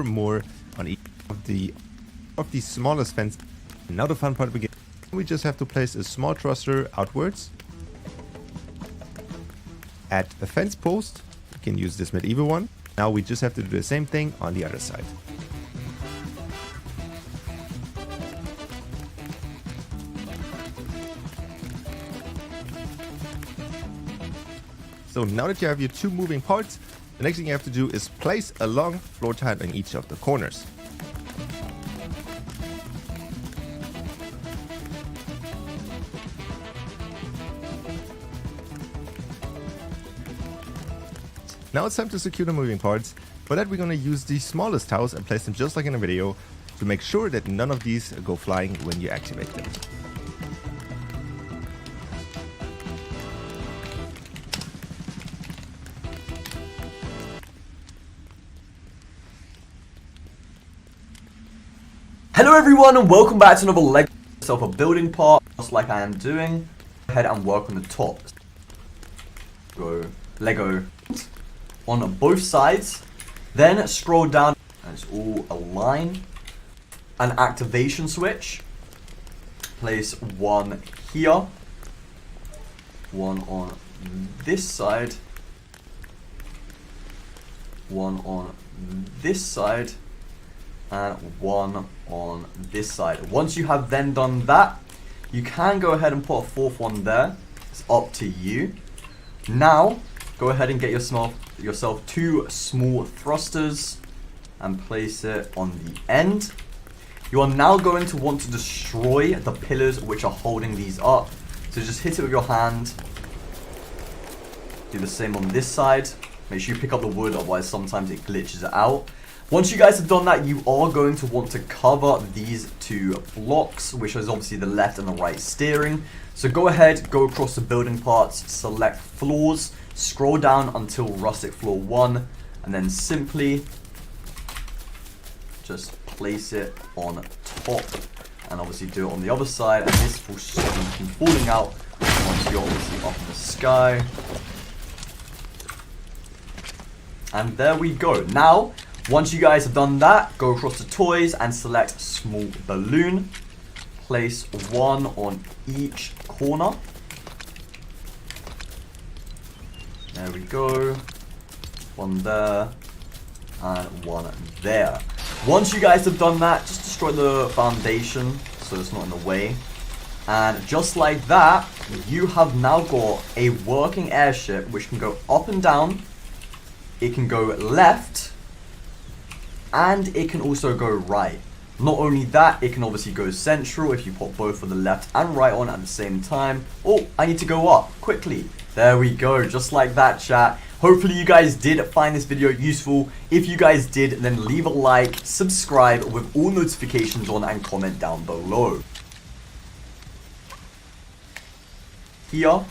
more on each of the smallest fence. Now the fun part begins. We just have to place a small thruster outwards at a fence post. You can use this medieval one. Now we just have to do the same thing on the other side. So now that you have your two moving parts, the next thing you have to do is place a long floor tile in each of the corners. Now it's time to secure the moving parts. For that we're going to use the smallest tiles and place them just like in the video to make sure that none of these go flying when you activate them. Hello everyone and welcome back to another Lego myself a building part, just like I am doing. Go ahead and work on the top. Go Lego on both sides. Then scroll down and it's all align. An activation switch. Place one here. One on this side. One on this side. And one on this side. Once you have then done that, you can go ahead and put a fourth one there. It's up to you. Now, go ahead and get yourself two small thrusters and place it on the end. You are now going to want to destroy the pillars which are holding these up. So just hit it with your hand. Do the same on this side. Make sure you pick up the wood, otherwise sometimes it glitches it out. Once you guys have done that, you are going to want to cover these two blocks, which is obviously the left and the right steering. So go ahead, go across the building parts, select floors, scroll down until rustic floor 1, and then simply just place it on top. And obviously do it on the other side, and this will stop you from falling out once you're obviously up in the sky. And there we go. Now, once you guys have done that, go across to toys and select small balloon. Place one on each corner. There we go. One there and one there. Once you guys have done that, just destroy the foundation so it's not in the way. And just like that, you have now got a working airship which can go up and down. It can go left. And it can also go right. Not only that, it can obviously go central if you put both of the left and right on at the same time. Oh, I need to go up quickly. There we go, just like that, chat. Hopefully you guys did find this video useful. If you guys did, then leave a like, subscribe with all notifications on, and comment down below. Here.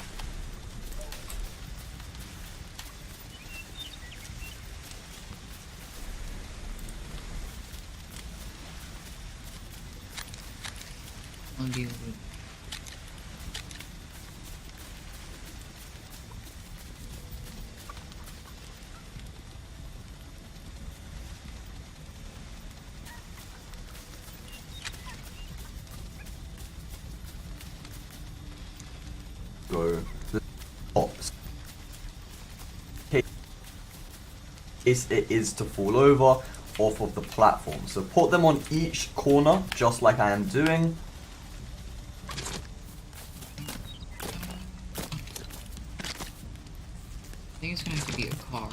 I'll deal with it. Go the tops. In case it is to fall over off of the platform. So put them on each corner, just like I am doing. I think it's gonna have to be a car.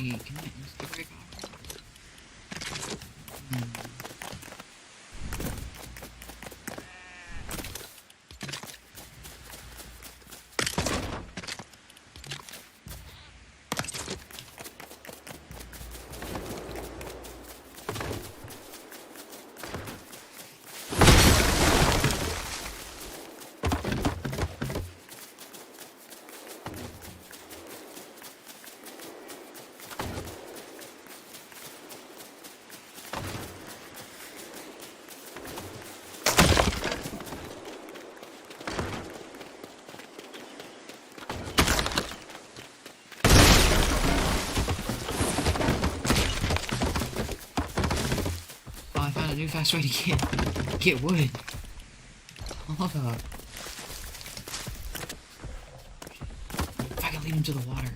Wait, can I insta-break off? Oh, I found a new fast way to get wood. Hold up. If I can lead him to the water.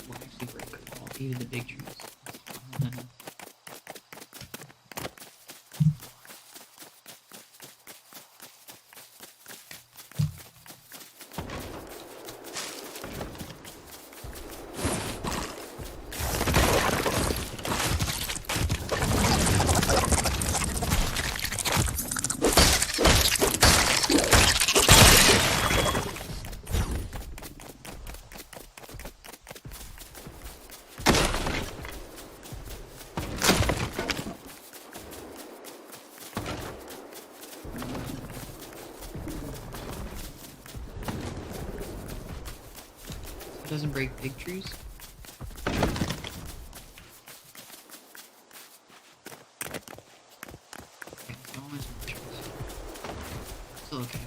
will actually break it all, even the big trees. It doesn't break big trees. Okay, no one's more trees. Still okay.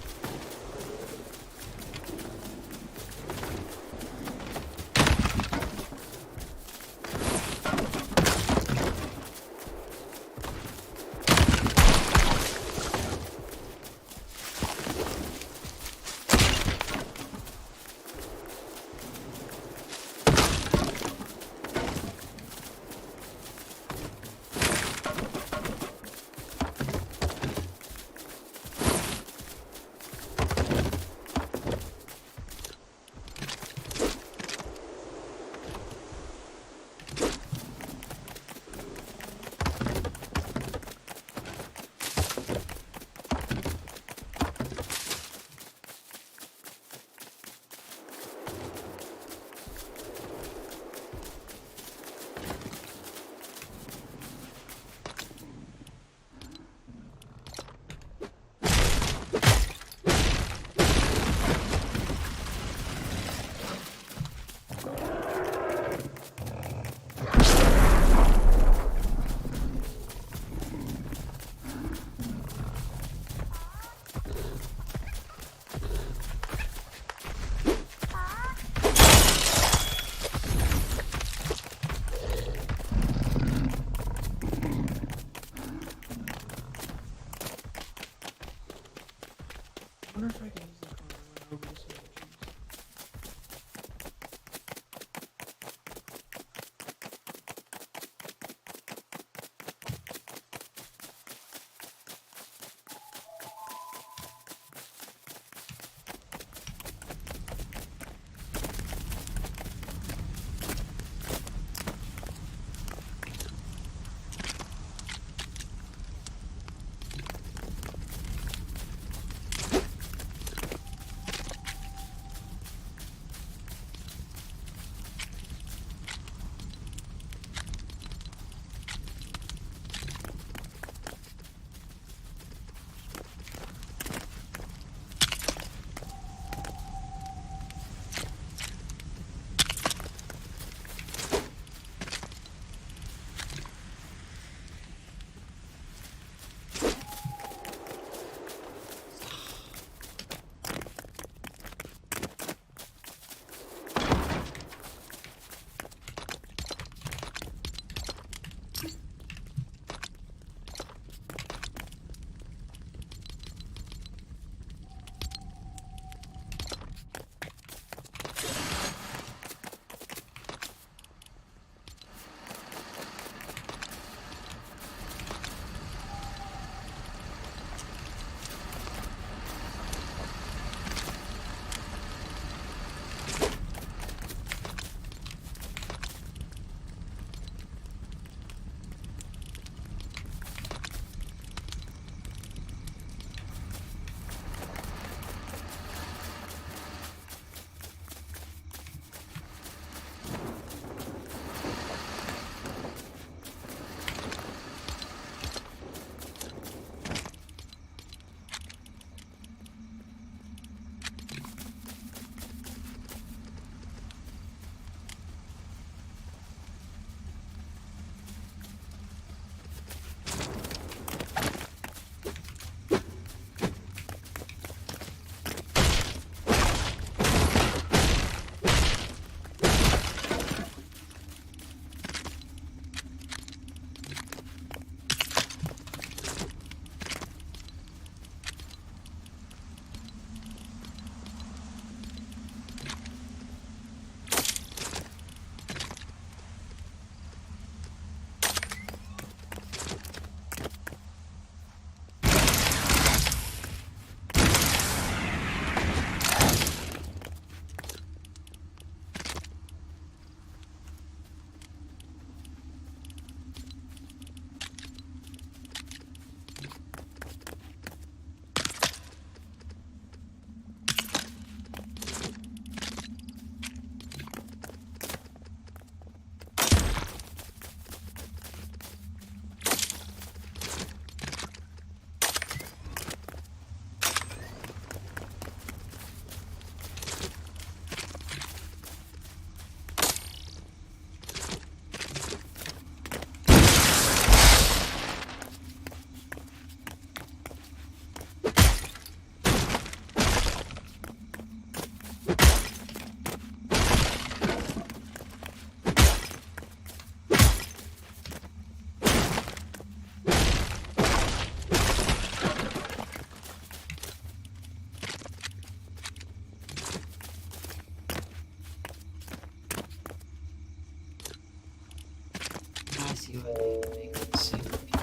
see what they can make a single piece.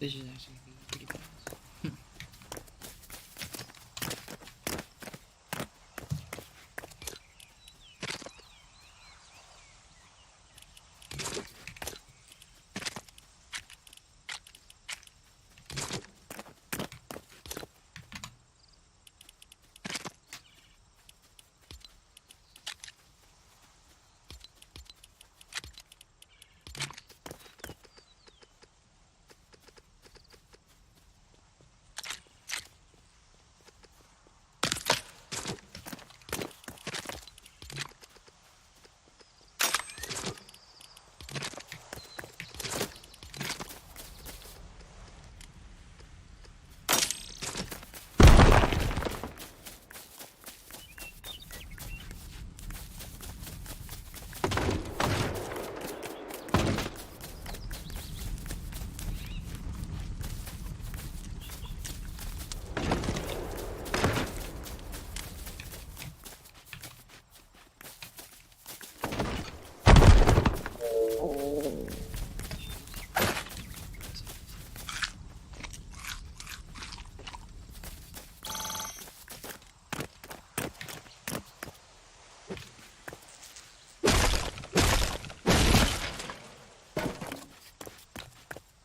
Which is actually be pretty fast.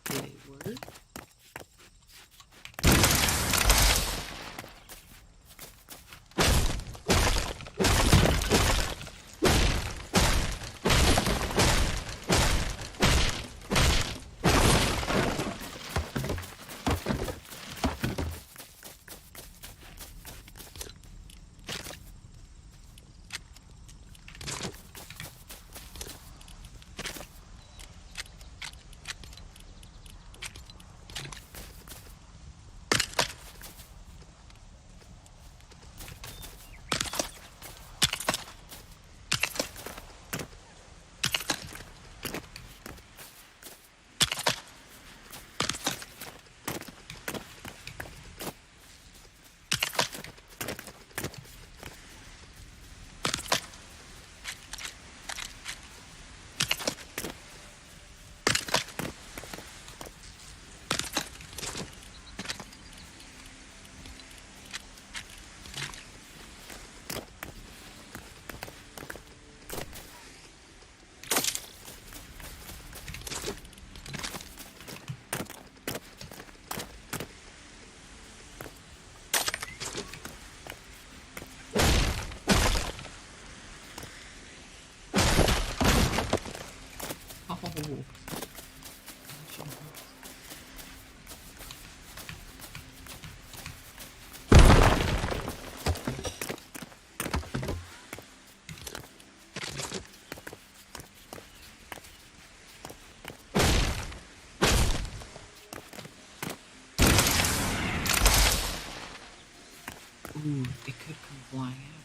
Did it work? Oh. Ooh, it could come flying out.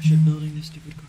trash at building this stupid car.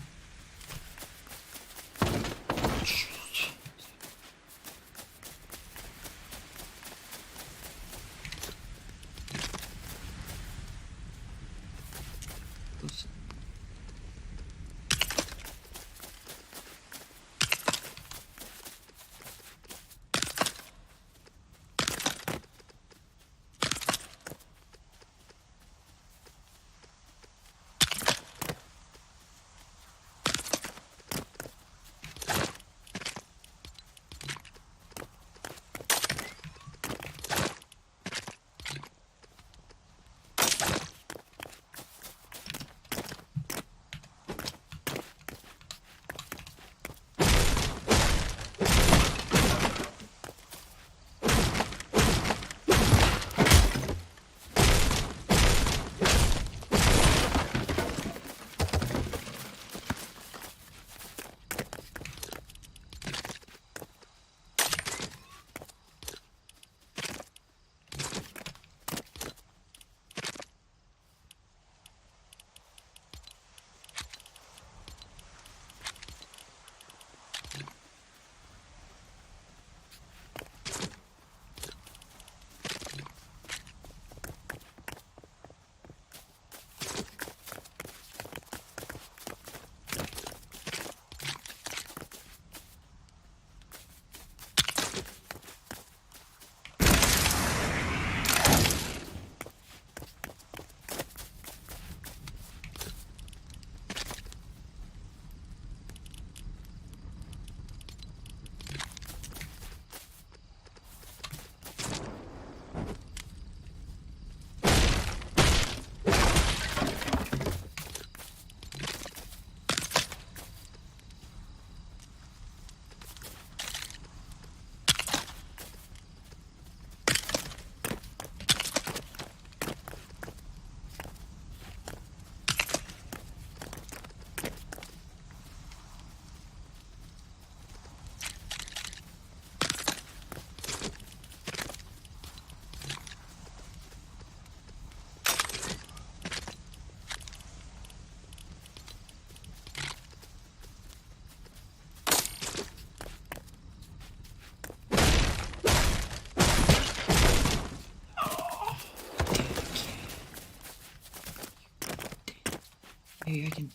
Maybe I can...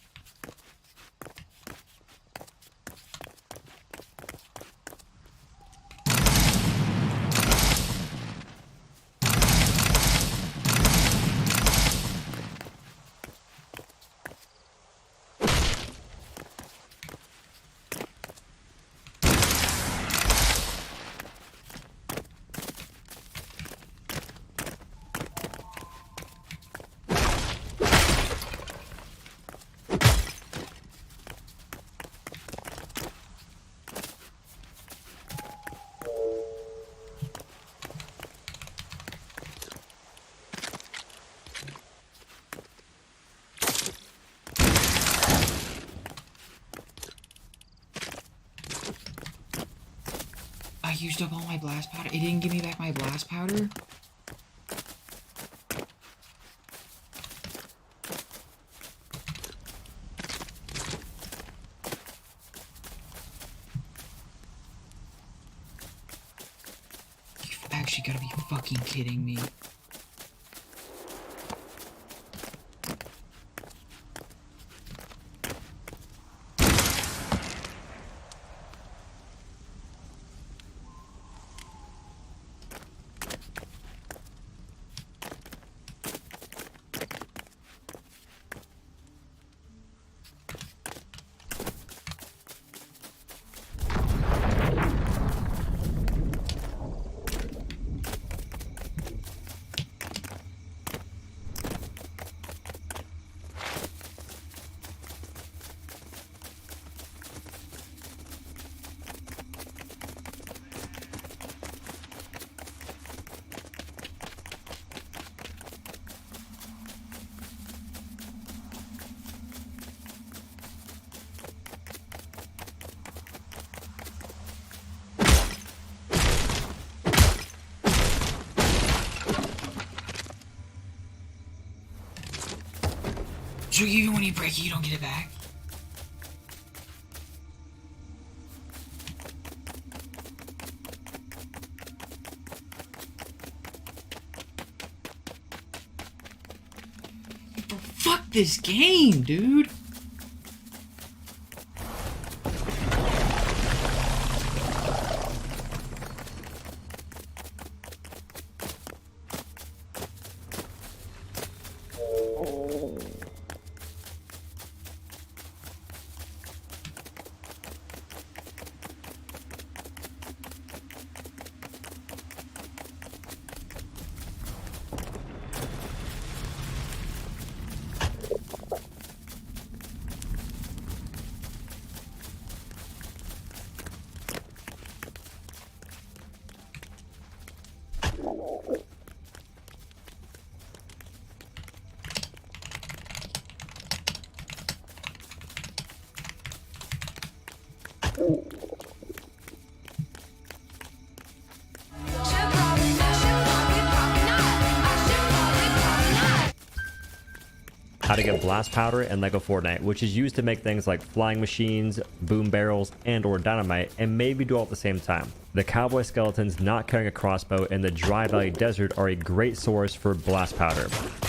I used up all my blast powder. It didn't give me back my blast powder. You've actually gotta be fucking kidding me. So even when you break it, you don't get it back? Fuck this game, dude! How to get blast powder and Lego Fortnite, which is used to make things like flying machines, boom barrels, and or dynamite, and maybe do all at the same time. The cowboy skeletons not carrying a crossbow in the dry valley desert are a great source for blast powder.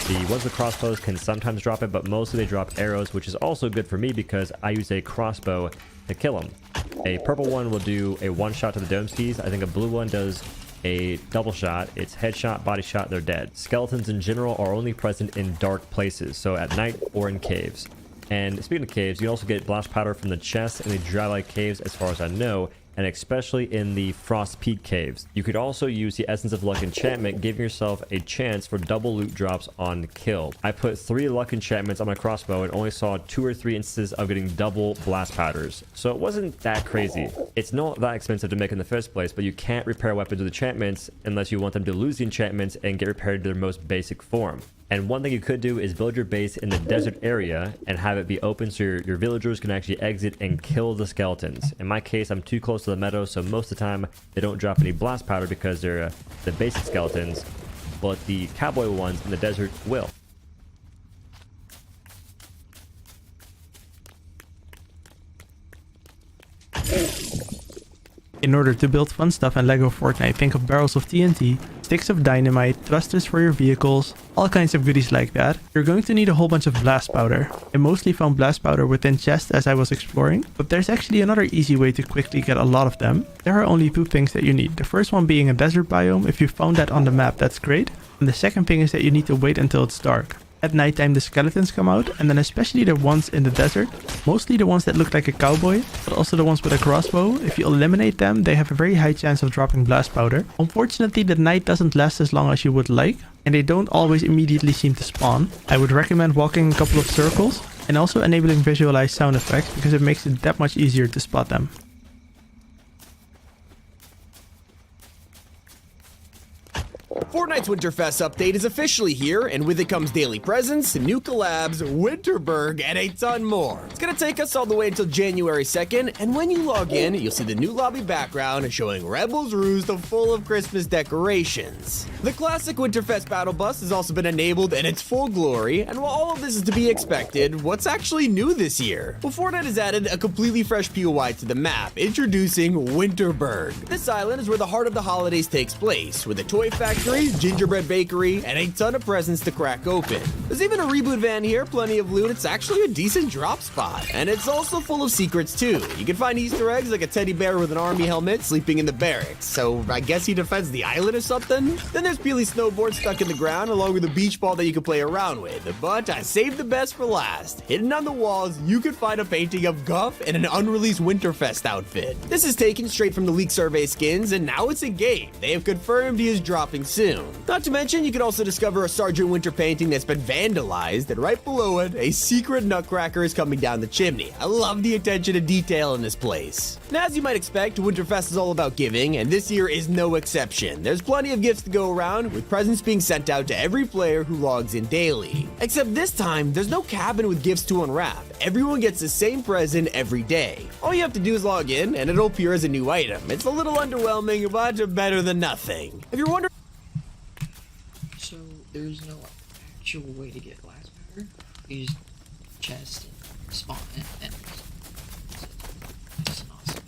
The ones with crossbows can sometimes drop it, but mostly they drop arrows, which is also good for me because I use a crossbow to kill them. A purple one will do a one shot to the dome skis. I think a blue one does a double shot. It's headshot, body shot, they're dead. Skeletons in general are only present in dark places, so at night or in caves. And speaking of caves, you can also get blast powder from the chests in the dry valley caves as far as I know, and especially in the Frost Peak caves. You could also use the Essence of Luck enchantment, giving yourself a chance for double loot drops on kill. I put 3 luck enchantments on my crossbow and only saw 2 or 3 instances of getting double blast powders, so it wasn't that crazy. It's not that expensive to make in the first place, but you can't repair weapons with enchantments unless you want them to lose the enchantments and get repaired to their most basic form. And one thing you could do is build your base in the desert area and have it be open so your villagers can actually exit and kill the skeletons. In my case, I'm too close to the meadow, so most of the time they don't drop any blast powder because they're the basic skeletons, but the cowboy ones in the desert will. In order to build fun stuff in LEGO Fortnite, think of barrels of TNT, sticks of dynamite, thrusters for your vehicles, all kinds of goodies like that. You're going to need a whole bunch of blast powder. I mostly found blast powder within chests as I was exploring, but there's actually another easy way to quickly get a lot of them. There are only 2 things that you need. The first one being a desert biome. If you found that on the map, that's great. And the second thing is that you need to wait until it's dark. At nighttime the skeletons come out, and then especially the ones in the desert, mostly the ones that look like a cowboy, but also the ones with a crossbow. If you eliminate them, they have a very high chance of dropping blast powder. Unfortunately, the night doesn't last as long as you would like, and they don't always immediately seem to spawn. I would recommend walking a couple of circles, and also enabling visualized sound effects, because it makes it that much easier to spot them. Fortnite's Winterfest update is officially here, and with it comes daily presents, new collabs, Winterberg, and a ton more. It's gonna take us all the way until January 2nd, and when you log in, you'll see the new lobby background showing Rebels Roost full of Christmas decorations. The classic Winterfest battle bus has also been enabled in its full glory, and while all of this is to be expected, what's actually new this year? Well, Fortnite has added a completely fresh POI to the map, introducing Winterberg. This island is where the heart of the holidays takes place, with a toy factory, gingerbread bakery, and a ton of presents to crack open. There's even a reboot van here, plenty of loot. It's actually a decent drop spot, and it's also full of secrets too. You can find Easter eggs like a teddy bear with an army helmet sleeping in the barracks, so I guess he defends the island or something? Then there's Peely snowboard stuck in the ground along with a beach ball that you can play around with, but I saved the best for last. Hidden on the walls, you can find a painting of Guff in an unreleased Winterfest outfit. This is taken straight from the leaked survey skins, and now it's in game. They have confirmed he is dropping soon. Not to mention, you can also discover a Sergeant Winter painting that's been vandalized, and right below it, a secret nutcracker is coming down the chimney. I love the attention to detail in this place. Now, as you might expect, Winterfest is all about giving, and this year is no exception. There's plenty of gifts to go around, with presents being sent out to every player who logs in daily. Except this time, there's no cabin with gifts to unwrap. Everyone gets the same present every day. All you have to do is log in, and it'll appear as a new item. It's a little underwhelming, but better than nothing. If you're wondering... So there's no actual way to get blast powder? You just chest and spawn it. And it's an awesome.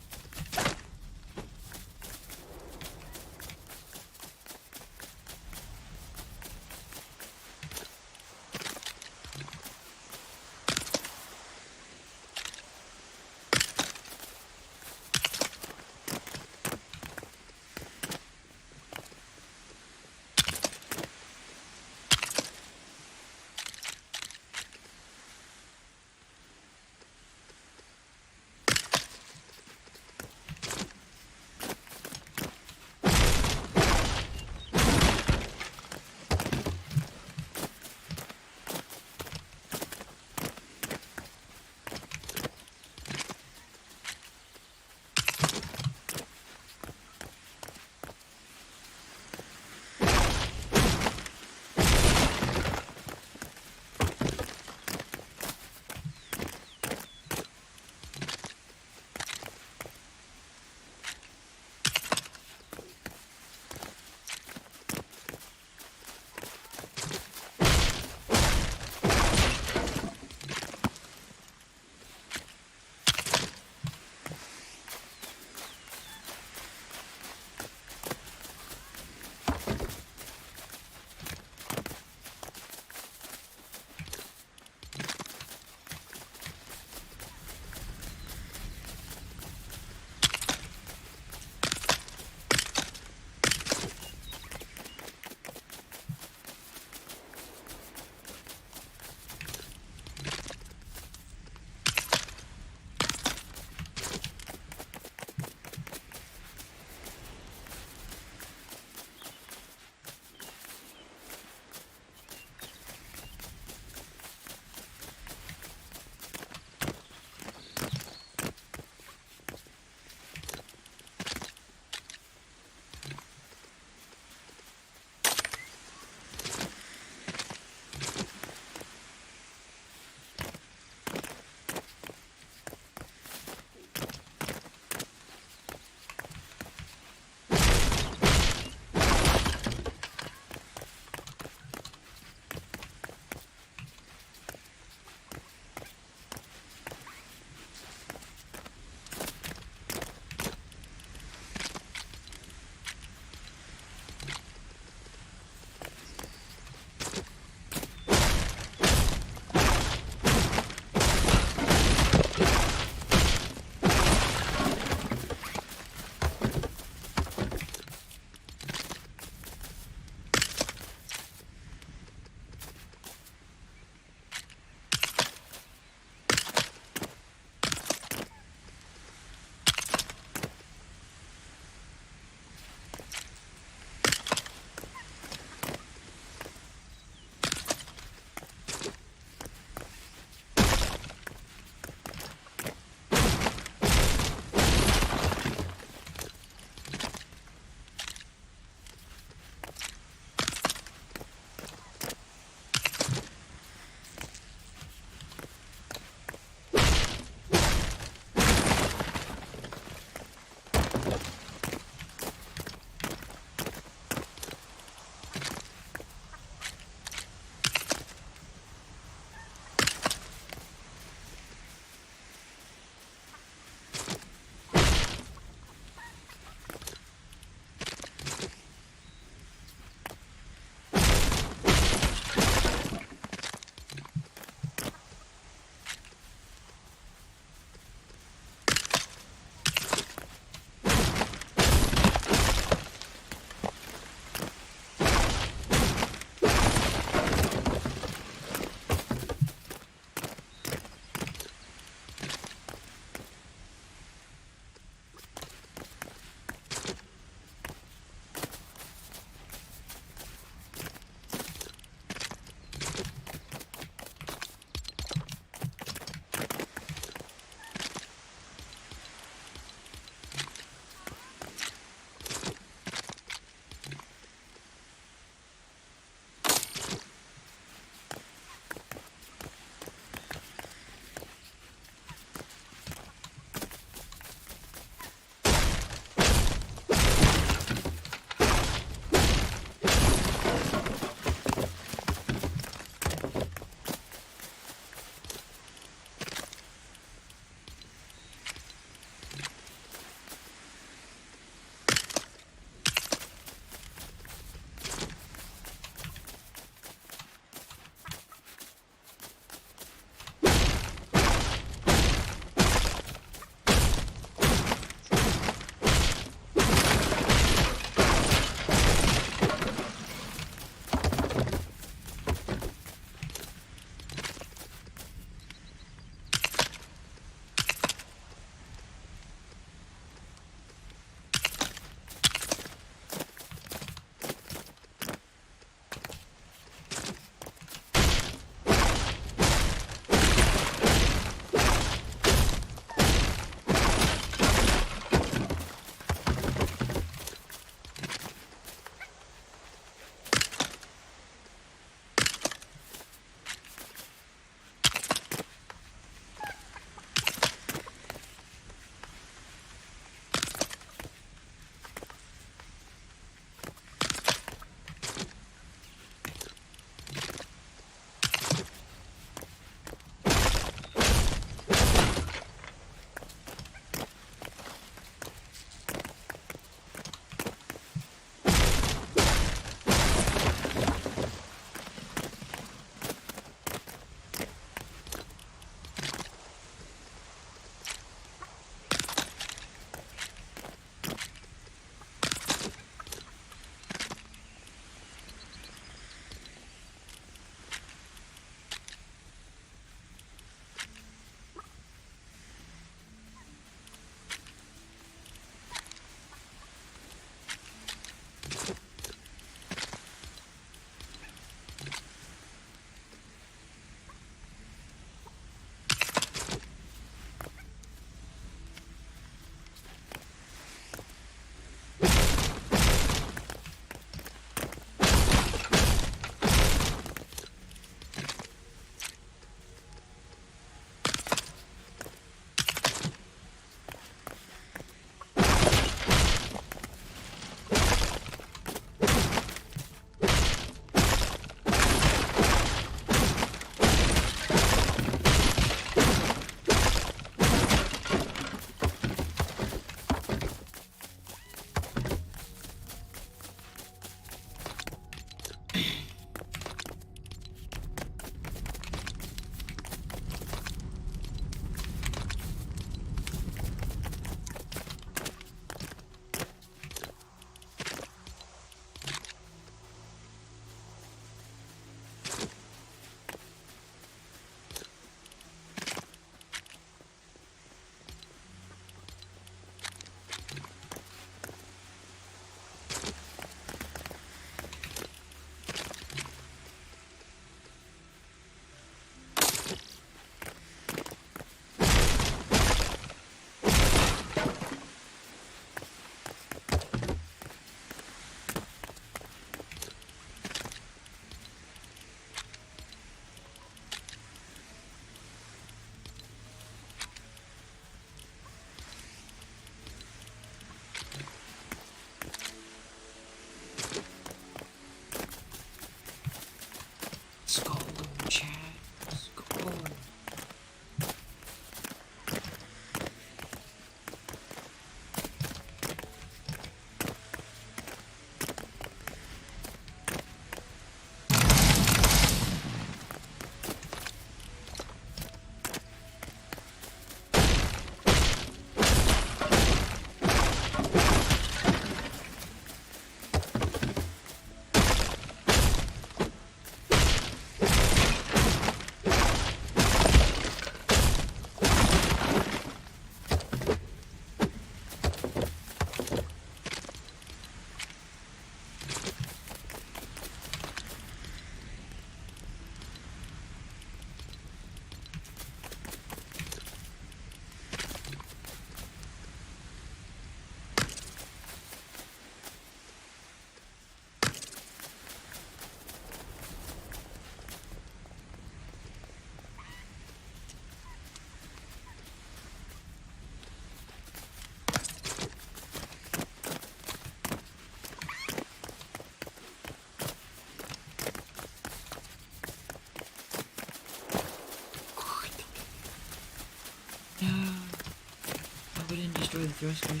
thrusters.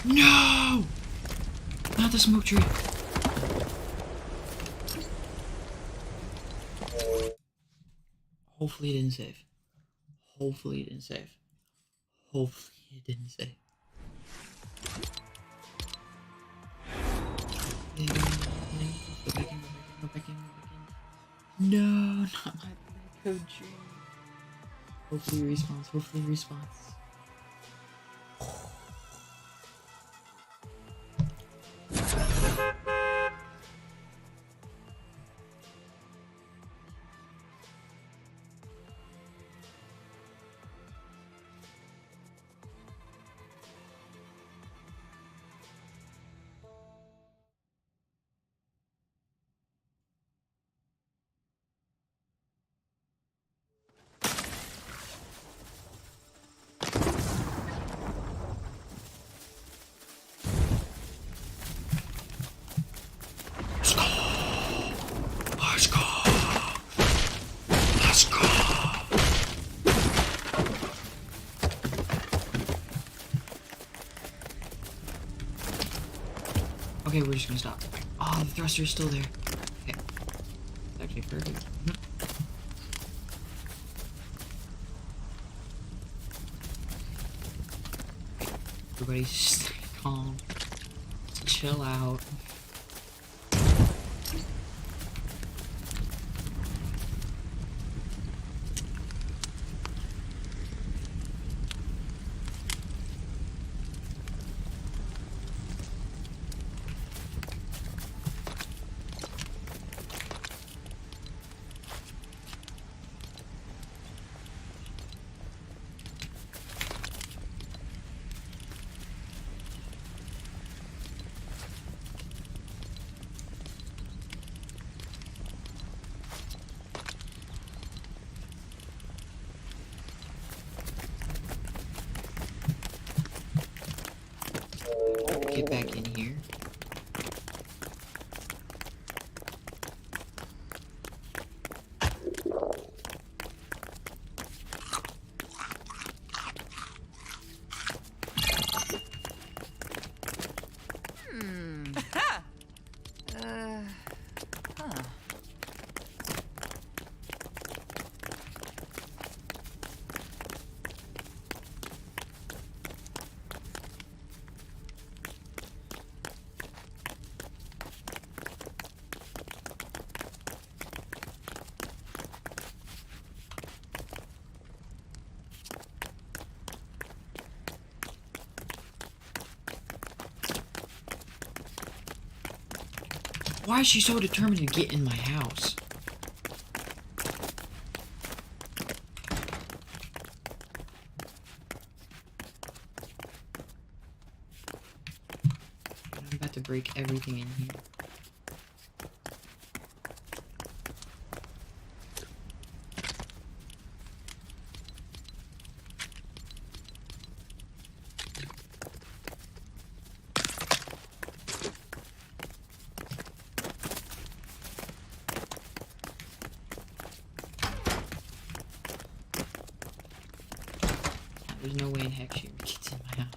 No! Not the smoke tree. Hopefully it didn't save. Hopefully it didn't save. Hopefully it didn't save. Go back in, go back in. No, not my code tree. Hopefully he respawns, hopefully he respawns. Let's go! Let's go! Okay, we're just gonna stop. Oh, the thruster's still there. Okay. It's actually perfect. Everybody stay calm. Chill out. Get back in here. Why is she so determined to get in my house? I'm about to break everything in here. There's no way in heck she gets in my house.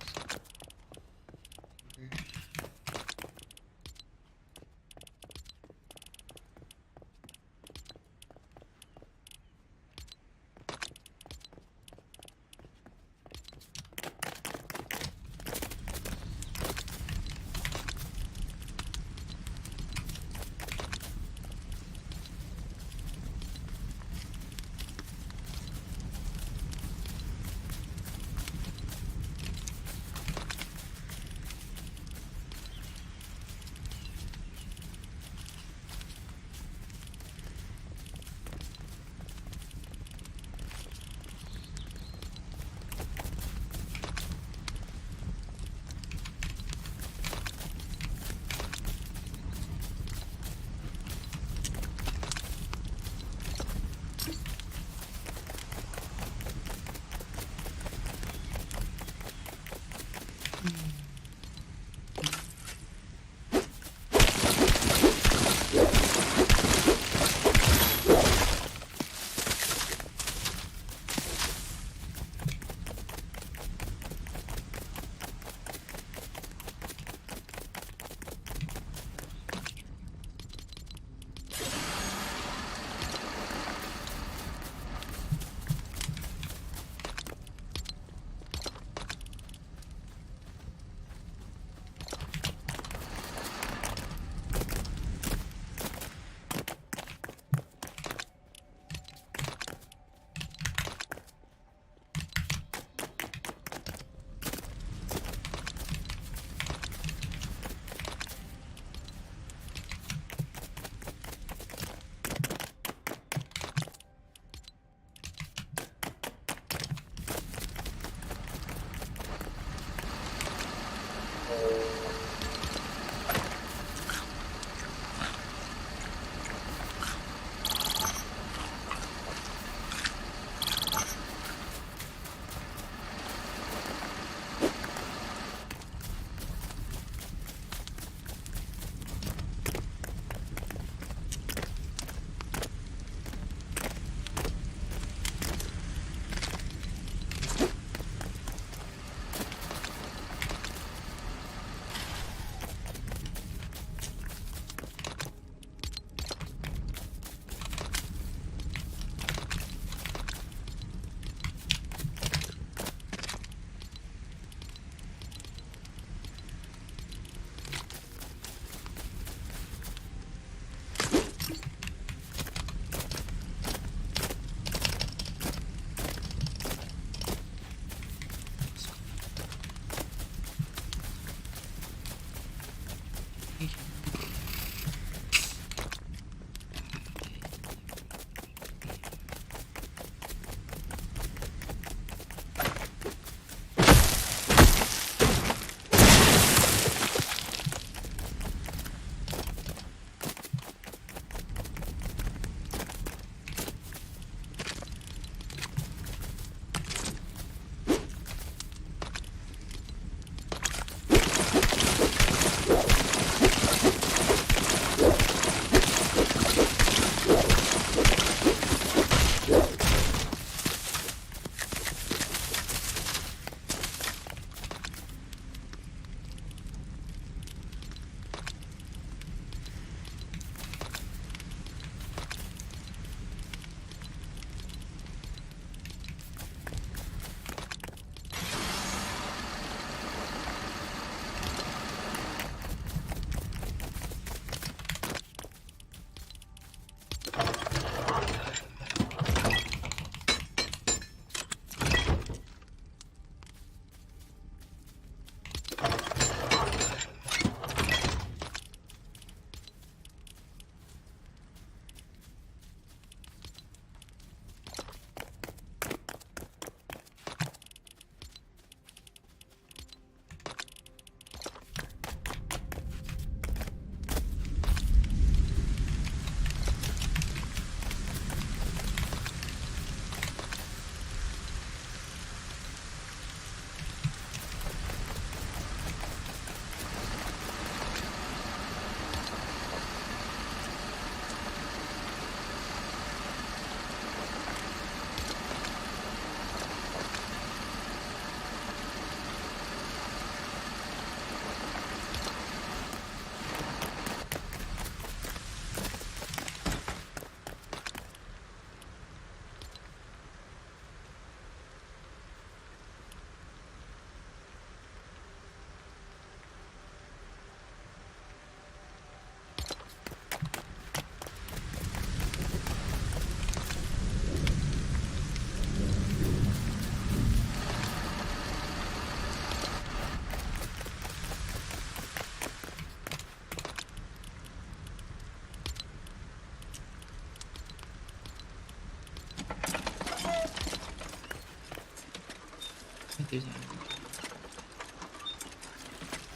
if there's any.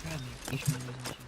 Gotta make each one of those machines.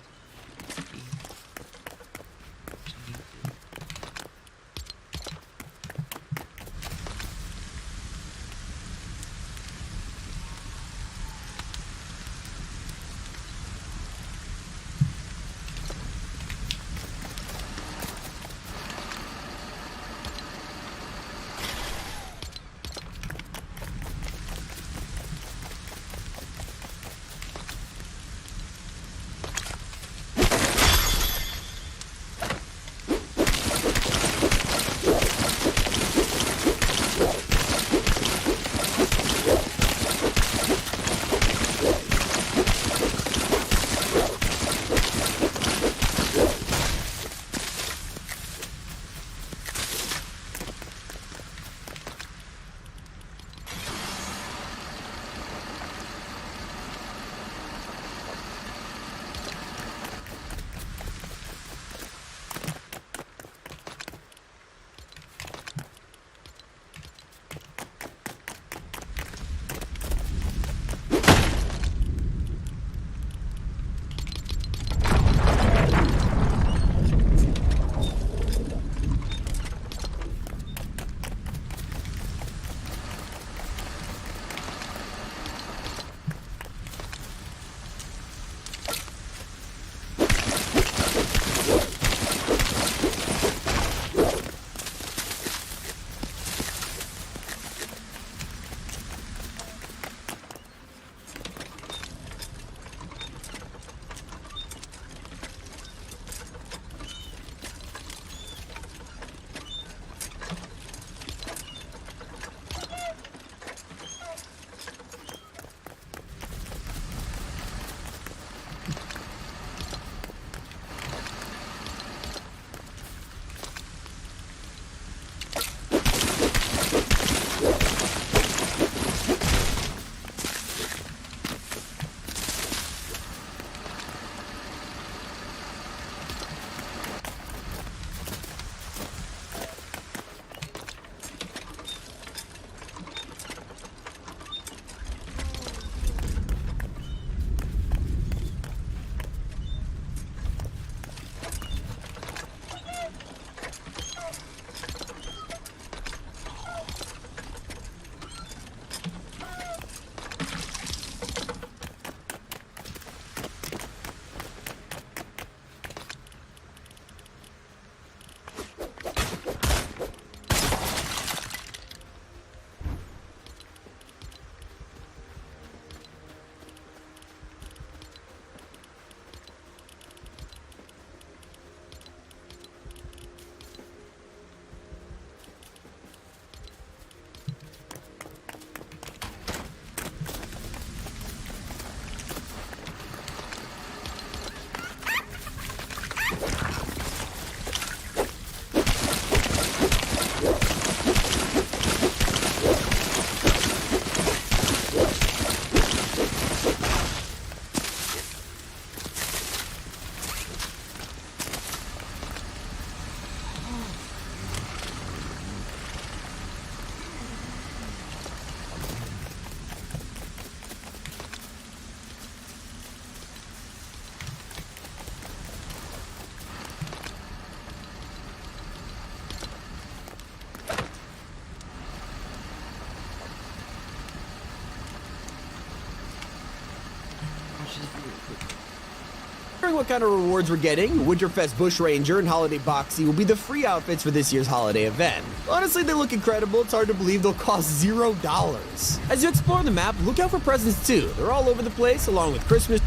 Wondering what kind of rewards we're getting? Winterfest Bush Ranger and Holiday Boxy will be the free outfits for this year's holiday event. Honestly, they look incredible. It's hard to believe they'll cost $0. As you explore the map, look out for presents too. They're all over the place, along with Christmas.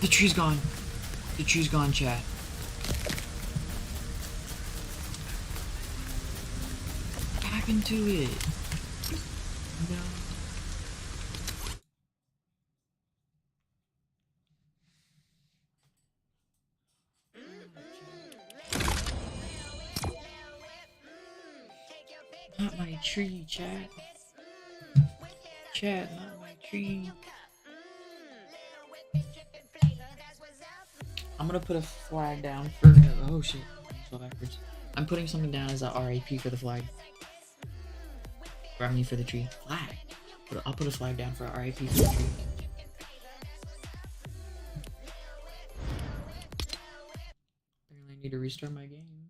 The tree's gone. The tree's gone, chat. What happened to it? No. Not my tree, chat. Chat, not my tree. I'm gonna put a flag down for. Oh shit, I fell backwards. I'm putting something down as a RIP for the flag. Grab for the tree. Flag. I'll put a flag down for RIP for the tree. Apparently I need to restart my game.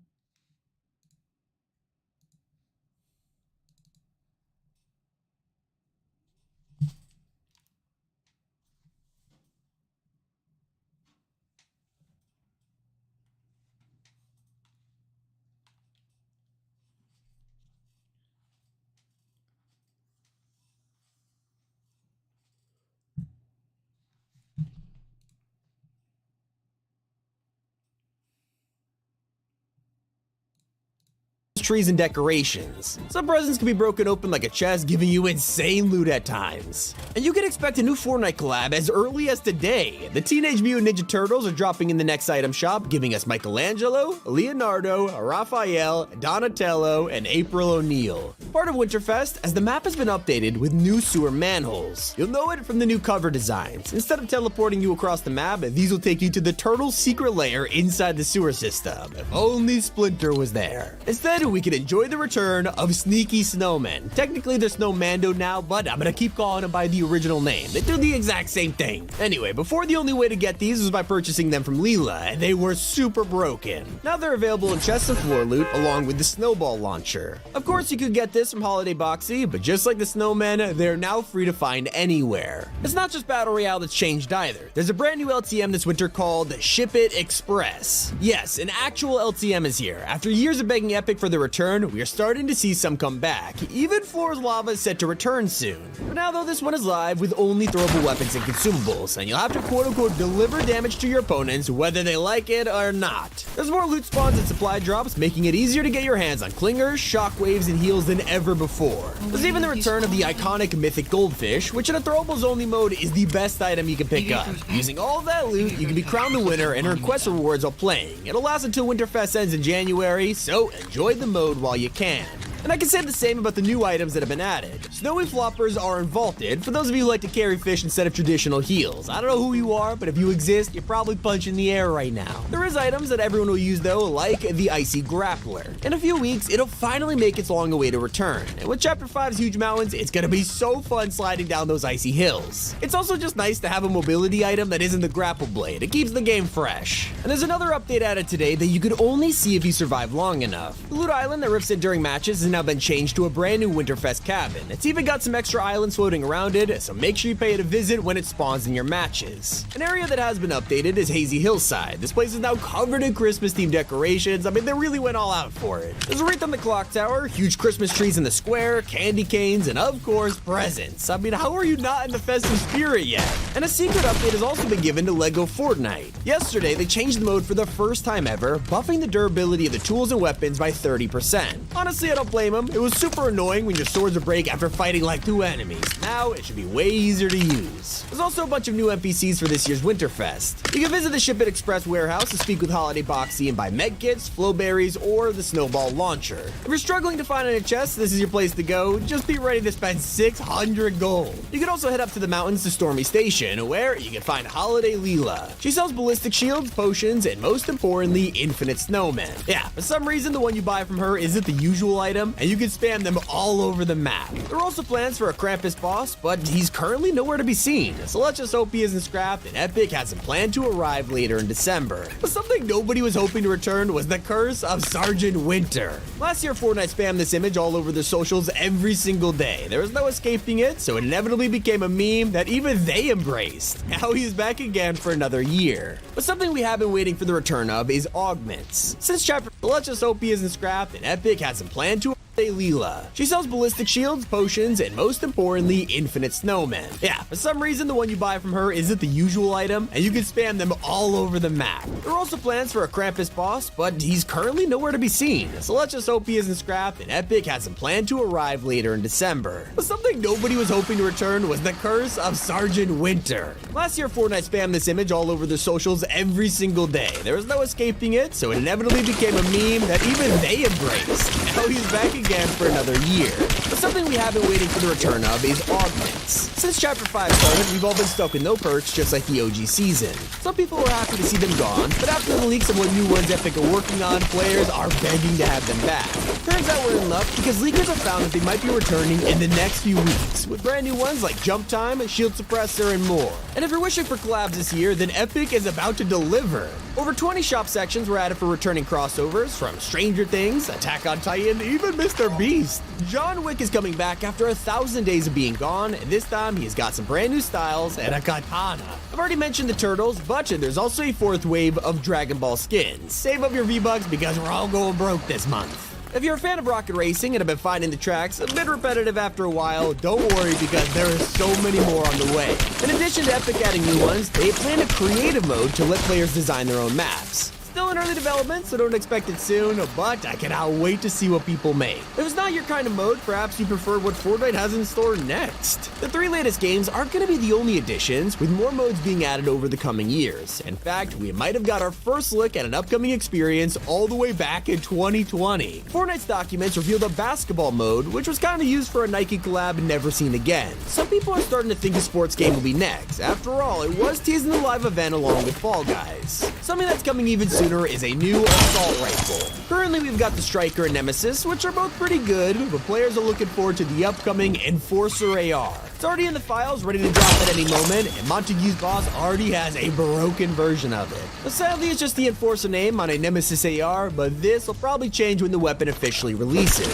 trees and decorations. Some presents can be broken open like a chest, giving you insane loot at times. And you can expect a new Fortnite collab as early as today. The Teenage Mutant Ninja Turtles are dropping in the next item shop, giving us Michelangelo, Leonardo, Raphael, Donatello, and April O'Neil. Part of Winterfest, as the map has been updated with new sewer manholes. You'll know it from the new cover designs. Instead of teleporting you across the map, these will take you to the Turtles' secret lair inside the sewer system. If only Splinter was there. Instead, we can enjoy the return of Sneaky Snowmen. Technically, they're Snowmando now, but I'm gonna keep calling them by the original name. They do the exact same thing. Anyway, before the only way to get these was by purchasing them from Leela, and they were super broken. Now they're available in chests and floor loot, along with the snowball launcher. Of course, you could get this from Holiday Boxy, but just like the snowmen, they're now free to find anywhere. It's not just Battle Royale that's changed either. There's a brand new LTM this winter called Ship It Express. Yes, an actual LTM is here. After years of begging Epic for the return, we are starting to see some come back. Even Floor's Lava is set to return soon. For now though, this one is live with only throwable weapons and consumables, and you'll have to quote-unquote deliver damage to your opponents whether they like it or not. There's more loot spawns and supply drops, making it easier to get your hands on clingers, shockwaves, and heals than ever before. There's even the return of the iconic mythic goldfish, which in a throwables only mode is the best item you can pick up. Using all of that loot, you can be crowned the winner and earn quest rewards while playing. It'll last until Winterfest ends in January, so enjoy the mode while you can. And I can say the same about the new items that have been added. Snowy floppers are invaulted, for those of you who like to carry fish instead of traditional heals. I don't know who you are, but if you exist, you're probably punching the air right now. There is items that everyone will use though, like the Icy Grappler. In a few weeks, it'll finally make its long-awaited return. And with Chapter 5's huge mountains, it's gonna be so fun sliding down those icy hills. It's also just nice to have a mobility item that isn't the grapple blade. It keeps the game fresh. And there's another update added today that you could only see if you survive long enough. The loot island that rips in during matches is now been changed to a brand new Winterfest cabin. It's even got some extra islands floating around it, so make sure you pay it a visit when it spawns in your matches. An area that has been updated is Hazy Hillside. This place is now covered in Christmas themed decorations. I mean, they really went all out for it. There's a wreath on the clock tower, huge Christmas trees in the square, candy canes, and of course, presents. I mean, how are you not in the festive spirit yet? And a secret update has also been given to LEGO Fortnite. Yesterday, they changed the mode for the first time ever, buffing the durability of the tools and weapons by 30%. Honestly, I don't blame them. It was super annoying when your swords would break after fighting like 2 enemies. Now, it should be way easier to use. There's also a bunch of new NPCs for this year's Winterfest. You can visit the Ship It Express warehouse to speak with Holiday Boxy and buy medkits, flowberries, or the snowball launcher. If you're struggling to find any chests, this is your place to go. Just be ready to spend 600 gold. You can also head up to the mountains to Stormy Station, where you can find Holiday Leela. She sells ballistic shields, potions, and most importantly, infinite snowmen. Yeah, for some reason, the one you buy from her isn't the usual item, and you can spam them all over the map. There are also plans for a Krampus boss, but he's currently nowhere to be seen, so let's just hope he isn't scrapped and Epic has him planned to arrive later in December. But something nobody was hoping to return was the curse of Sergeant Winter. Last year, Fortnite spammed this image all over their socials every single day. There was no escaping it, so it inevitably became a meme that even they embraced. Now he's back again for another year. But something we have been waiting for the return of is augments. Since chapter, let's just hope he isn't scrapped and Epic has him planned to Leela. She sells ballistic shields, potions, and most importantly, infinite snowmen. Yeah, for some reason, the one you buy from her isn't the usual item, and you can spam them all over the map. There are also plans for a Krampus boss, but he's currently nowhere to be seen, so let's just hope he isn't scrapped and Epic has him planned to arrive later in December. But something nobody was hoping to return was the curse of Sergeant Winter. Last year, Fortnite spammed this image all over their socials every single day. There was no escaping it, so it inevitably became a meme that even they embraced. Now he's back again for another year. But something we have been waiting for the return of is augments. Since Chapter 5 started, we've all been stuck with no perks just like the OG season. Some people were happy to see them gone, but after the leaks of what new ones Epic are working on, players are begging to have them back. Turns out we're in luck because leakers have found that they might be returning in the next few weeks, with brand new ones like Jump Time, Shield Suppressor, and more. And if you're wishing for collabs this year, then Epic is about to deliver. Over 20 shop sections were added for returning crossovers from Stranger Things, Attack on Titan, even Mr. Beast. John Wick is coming back after 1,000 days of being gone, and this time he's got some brand new styles and a katana. I've already mentioned the turtles, but there's also a fourth wave of Dragon Ball skins. Save up your V-Bucks because we're all going broke this month. If you're a fan of rocket racing and have been finding the tracks a bit repetitive after a while, don't worry because there is so many more on the way. In addition to Epic adding new ones, they plan a creative mode to let players design their own maps. Still in early development, so don't expect it soon, but I cannot wait to see what people make. If it's not your kind of mode, perhaps you prefer what Fortnite has in store next. The 3 latest games aren't going to be the only additions, with more modes being added over the coming years. In fact, we might have got our first look at an upcoming experience all the way back in 2020. Fortnite's documents revealed a basketball mode, which was kind of used for a Nike collab and never seen again. Some people are starting to think a sports game will be next. After all, it was teased in the live event along with Fall Guys. Something that's coming even sooner is a new assault rifle. Currently, we've got the Striker and Nemesis, which are both pretty good, but players are looking forward to the upcoming Enforcer AR. It's already in the files, ready to drop at any moment, and Montague's boss already has a broken version of it. But sadly, it's just the Enforcer name on a Nemesis AR, but this will probably change when the weapon officially releases.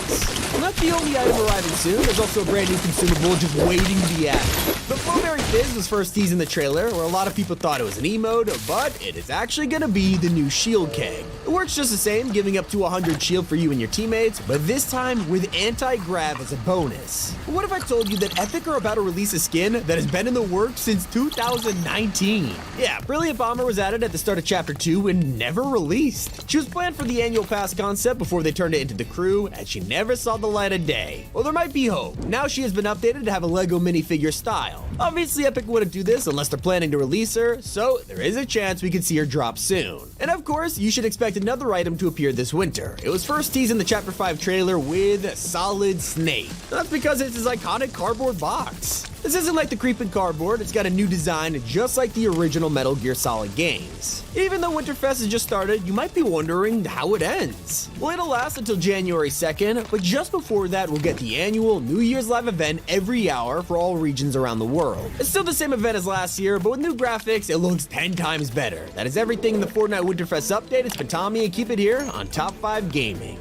Well, not the only item arriving soon, there's also a brand new consumable just waiting to be added. The Flowberry Fizz was first teased in the trailer, where a lot of people thought it was an emote, but it is actually going to be the new shield keg. It works just the same, giving up to 100 shield for you and your teammates, but this time with anti-grav as a bonus. But what if I told you that Epic are about to release a skin that has been in the works since 2019? Yeah, Brilliant Bomber was added at the start of Chapter 2 and never released. She was planned for the annual pass concept before they turned it into the crew, and she never saw the light of day. Well, there might be hope. Now she has been updated to have a Lego minifigure style. Obviously, Epic wouldn't do this unless they're planning to release her, so there is a chance we could see her drop soon. And of course, you should expect another item to appear this winter. It was first teased in the Chapter 5 trailer with Solid Snake. That's because it's his iconic cardboard box. This isn't like the creeping cardboard, it's got a new design just like the original Metal Gear Solid games. Even though Winterfest has just started, you might be wondering how it ends. Well, it'll last until January 2nd, but just before that, we'll get the annual New Year's Live event every hour for all regions around the world. It's still the same event as last year, but with new graphics, it looks 10 times better. That is everything in the Fortnite Winterfest update. It's been Tommy, and keep it here on Top 5 Gaming.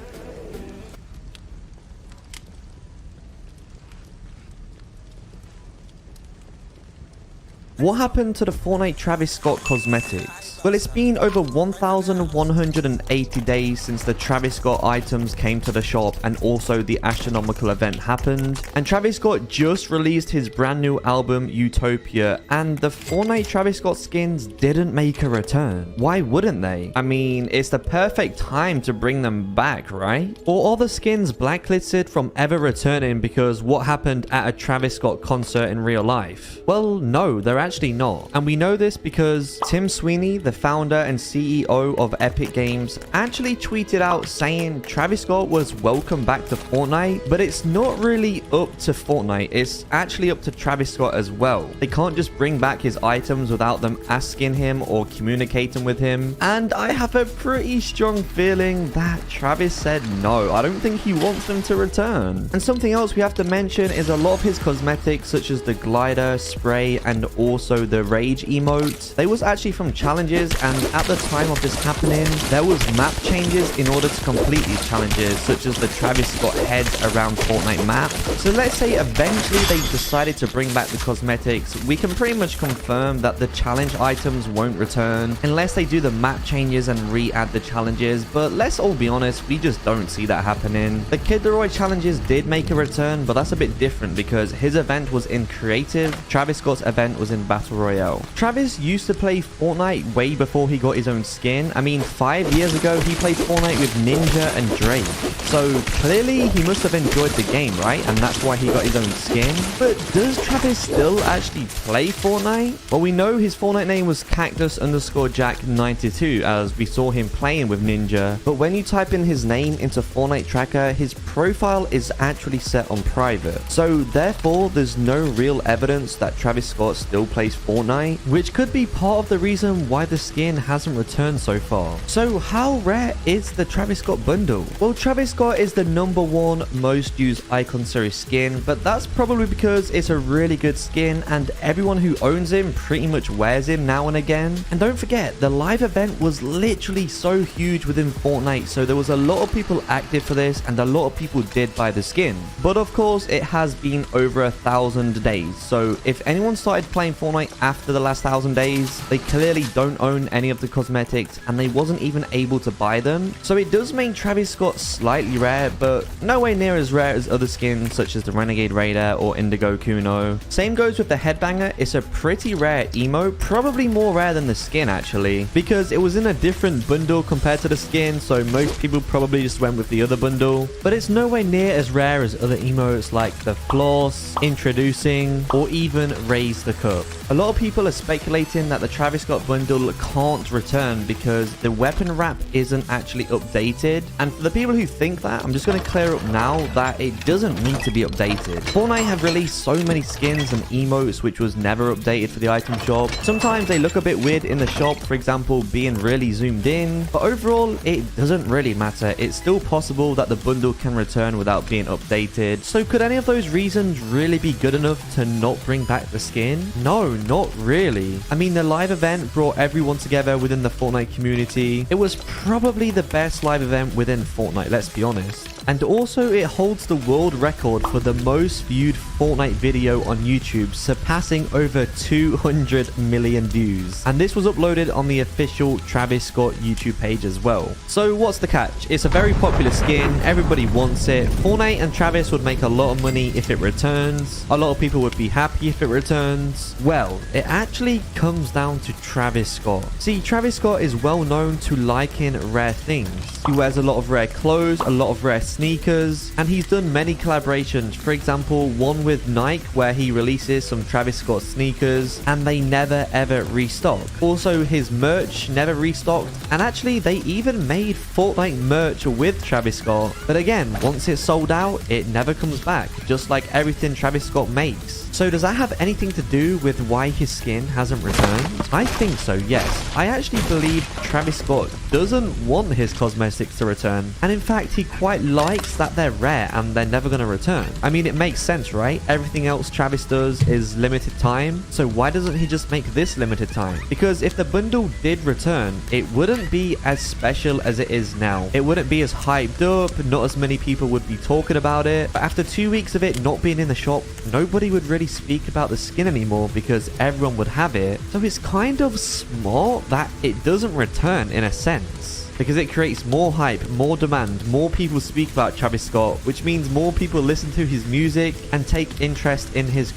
What happened to the Fortnite Travis Scott cosmetics? Well, it's been over 1,180 days since the Travis Scott items came to the shop and also the astronomical event happened. And Travis Scott just released his brand new album Utopia, and the Fortnite Travis Scott skins didn't make a return. Why wouldn't they? I mean, it's the perfect time to bring them back, right? Or are the skins blacklisted from ever returning because what happened at a Travis Scott concert in real life? Well, no, they're actually not. And we know this because Tim Sweeney, the founder and CEO of Epic Games, actually tweeted out saying Travis Scott was welcome back to Fortnite, but it's not really up to Fortnite, it's actually up to Travis Scott as well. They can't just bring back his items without them asking him or communicating with him, and I have a pretty strong feeling that Travis said no. I don't think he wants them to return. And something else we have to mention is a lot of his cosmetics, such as the glider, spray, and also the rage emote, they was actually from challenges, and at the time of this happening, there was map changes in order to complete these challenges, such as the Travis Scott heads around Fortnite map. So let's say eventually they decided to bring back the cosmetics, we can pretty much confirm that the challenge items won't return unless they do the map changes and re-add the challenges, but let's all be honest, we just don't see that happening. The Kid Leroy challenges did make a return, but that's a bit different because his event was in creative, Travis Scott's event was in Battle Royale. Travis used to play Fortnite way before he got his own skin. I mean, 5 years ago, he played Fortnite with Ninja and Drake. So clearly, he must have enjoyed the game, right? And that's why he got his own skin. But does Travis still actually play Fortnite? Well, we know his Fortnite name was Cactus_Jack92, as we saw him playing with Ninja. But when you type in his name into Fortnite Tracker, his profile is actually set on private. So therefore, there's no real evidence that Travis Scott still plays Fortnite, which could be part of the reason why the skin hasn't returned so far. So how rare is the Travis Scott bundle? Well, Travis Scott is the #1 most used Icon Series skin, but that's probably because it's a really good skin and everyone who owns him pretty much wears him now and again. And don't forget, the live event was literally so huge within Fortnite, so there was a lot of people active for this and a lot of people did buy the skin. But of course, it has been over 1,000 days, so if anyone started playing Fortnite after the last 1,000 days, they clearly don't own any of the cosmetics and they wasn't even able to buy them. So it does make Travis Scott slightly rare, but nowhere near as rare as other skins such as the Renegade Raider or Indigo Kuno. Same goes with the Headbanger. It's a pretty rare emo, probably more rare than the skin actually, because it was in a different bundle compared to the skin, so most people probably just went with the other bundle. But it's nowhere near as rare as other emotes like the Floss, Introducing, or even Raise the Cup. A lot of people are speculating that the Travis Scott bundle can't return because the weapon wrap isn't actually updated. And for the people who think that, I'm just going to clear up now that it doesn't need to be updated. Fortnite have released so many skins and emotes which was never updated for the item shop. Sometimes they look a bit weird in the shop, for example being really zoomed in, but overall it doesn't really matter. It's still possible that the bundle can return without being updated. So could any of those reasons really be good enough to not bring back the skin? No, not really. I mean, the live event brought everyone together within the Fortnite community. It was probably the best live event within Fortnite, let's be honest. And also it holds the world record for the most viewed Fortnite video on YouTube, surpassing over 200 million views. And this was uploaded on the official Travis Scott YouTube page as well. So what's the catch? It's a very popular skin, everybody wants it. Fortnite and Travis would make a lot of money if it returns. A lot of people would be happy if it returns. Well, it actually comes down to Travis Scott. See, Travis Scott is well known to liking rare things. He wears a lot of rare clothes, a lot of rare sneakers, and he's done many collaborations. For example, one with Nike where he releases some Travis Scott sneakers and they never ever restock. Also, his merch never restocked, and actually they even made Fortnite merch with Travis Scott. But again, once it's sold out, it never comes back, just like everything Travis Scott makes. So does that have anything to do with why his skin hasn't returned? I think so, yes. I actually believe Travis Scott doesn't want his cosmetics to return, and in fact he quite likes that they're rare and they're never going to return. I mean, it makes sense, right? Everything else Travis does is limited time, so why doesn't he just make this limited time? Because if the bundle did return, it wouldn't be as special as it is now. It wouldn't be as hyped up, not as many people would be talking about it. But after 2 weeks of it not being in the shop, nobody would really speak about the skin anymore because everyone would have it. So it's kind of smart that it doesn't return in a sense, because it creates more hype, more demand, more people speak about Travis Scott, which means more people listen to his music and take interest in his.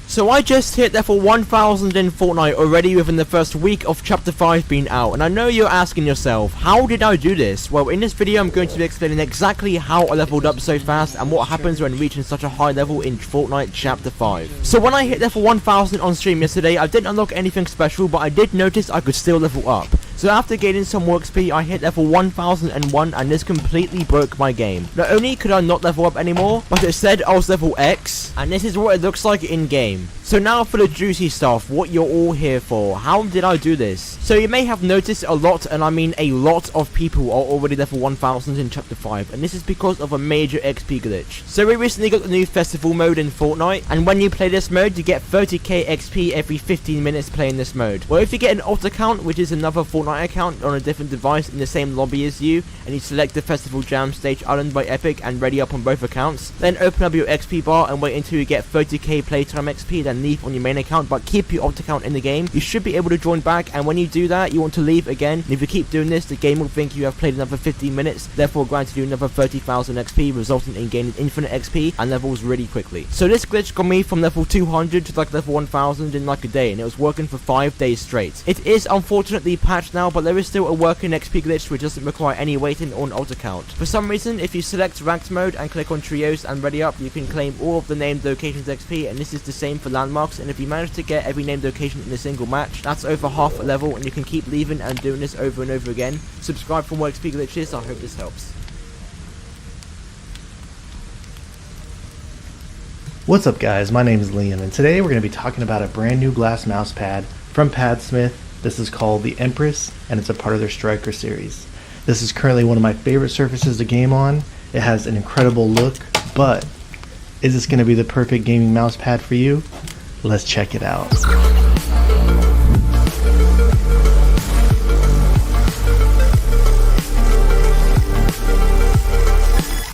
So I just hit level 1000 in Fortnite already within the first week of chapter 5 being out, and I know you're asking yourself, how did I do this? Well, in this video I'm going to be explaining exactly how I leveled up so fast and what happens when reaching such a high level in Fortnite chapter 5. So when I hit level 1000 on stream yesterday, I didn't unlock anything special, but I did notice I could still level up. So after gaining some more XP, I hit level 1001, and this completely broke my game. Not only could I not level up anymore, but it said I was level X, and this is what it looks like in game. So now for the juicy stuff, what you're all here for. How did I do this? So you may have noticed a lot, and I mean a lot of people are already level 1000 in chapter 5, and this is because of a major XP glitch. So we recently got the new festival mode in Fortnite, and when you play this mode, you get 30k XP every 15 minutes playing this mode. Well, if you get an alt account, which is another Fortnite account on a different device in the same lobby as you, and you select the Festival Jam Stage Island by Epic and ready up on both accounts, then open up your XP bar and wait until you get 30k playtime XP, then and leave on your main account, but keep your alt account in the game. You should be able to join back, and when you do that, you want to leave again. And if you keep doing this, the game will think you have played another 15 minutes, therefore granted you another 30,000 XP, resulting in gaining infinite XP and levels really quickly. So this glitch got me from level 200 to like level 1000 in like a day, and it was working for 5 days straight. It is unfortunately patched now, but there is still a working XP glitch which doesn't require any waiting on alt account. For some reason, if you select ranked mode and click on trios and ready up, you can claim all of the named locations XP, and this is the same for landmarks. And if you manage to get every named location in a single match, that's over half a level, and you can keep leaving and doing this over and over again. Subscribe for more XP glitches. I hope this helps. What's up guys, my name is Liam, and today we're going to be talking about a brand new glass mouse pad from Padsmith. This is called the Empress, and it's a part of their Striker series. This is currently one of my favorite surfaces to game on. It has an incredible look, but is this going to be the perfect gaming mouse pad for you? Let's check it out.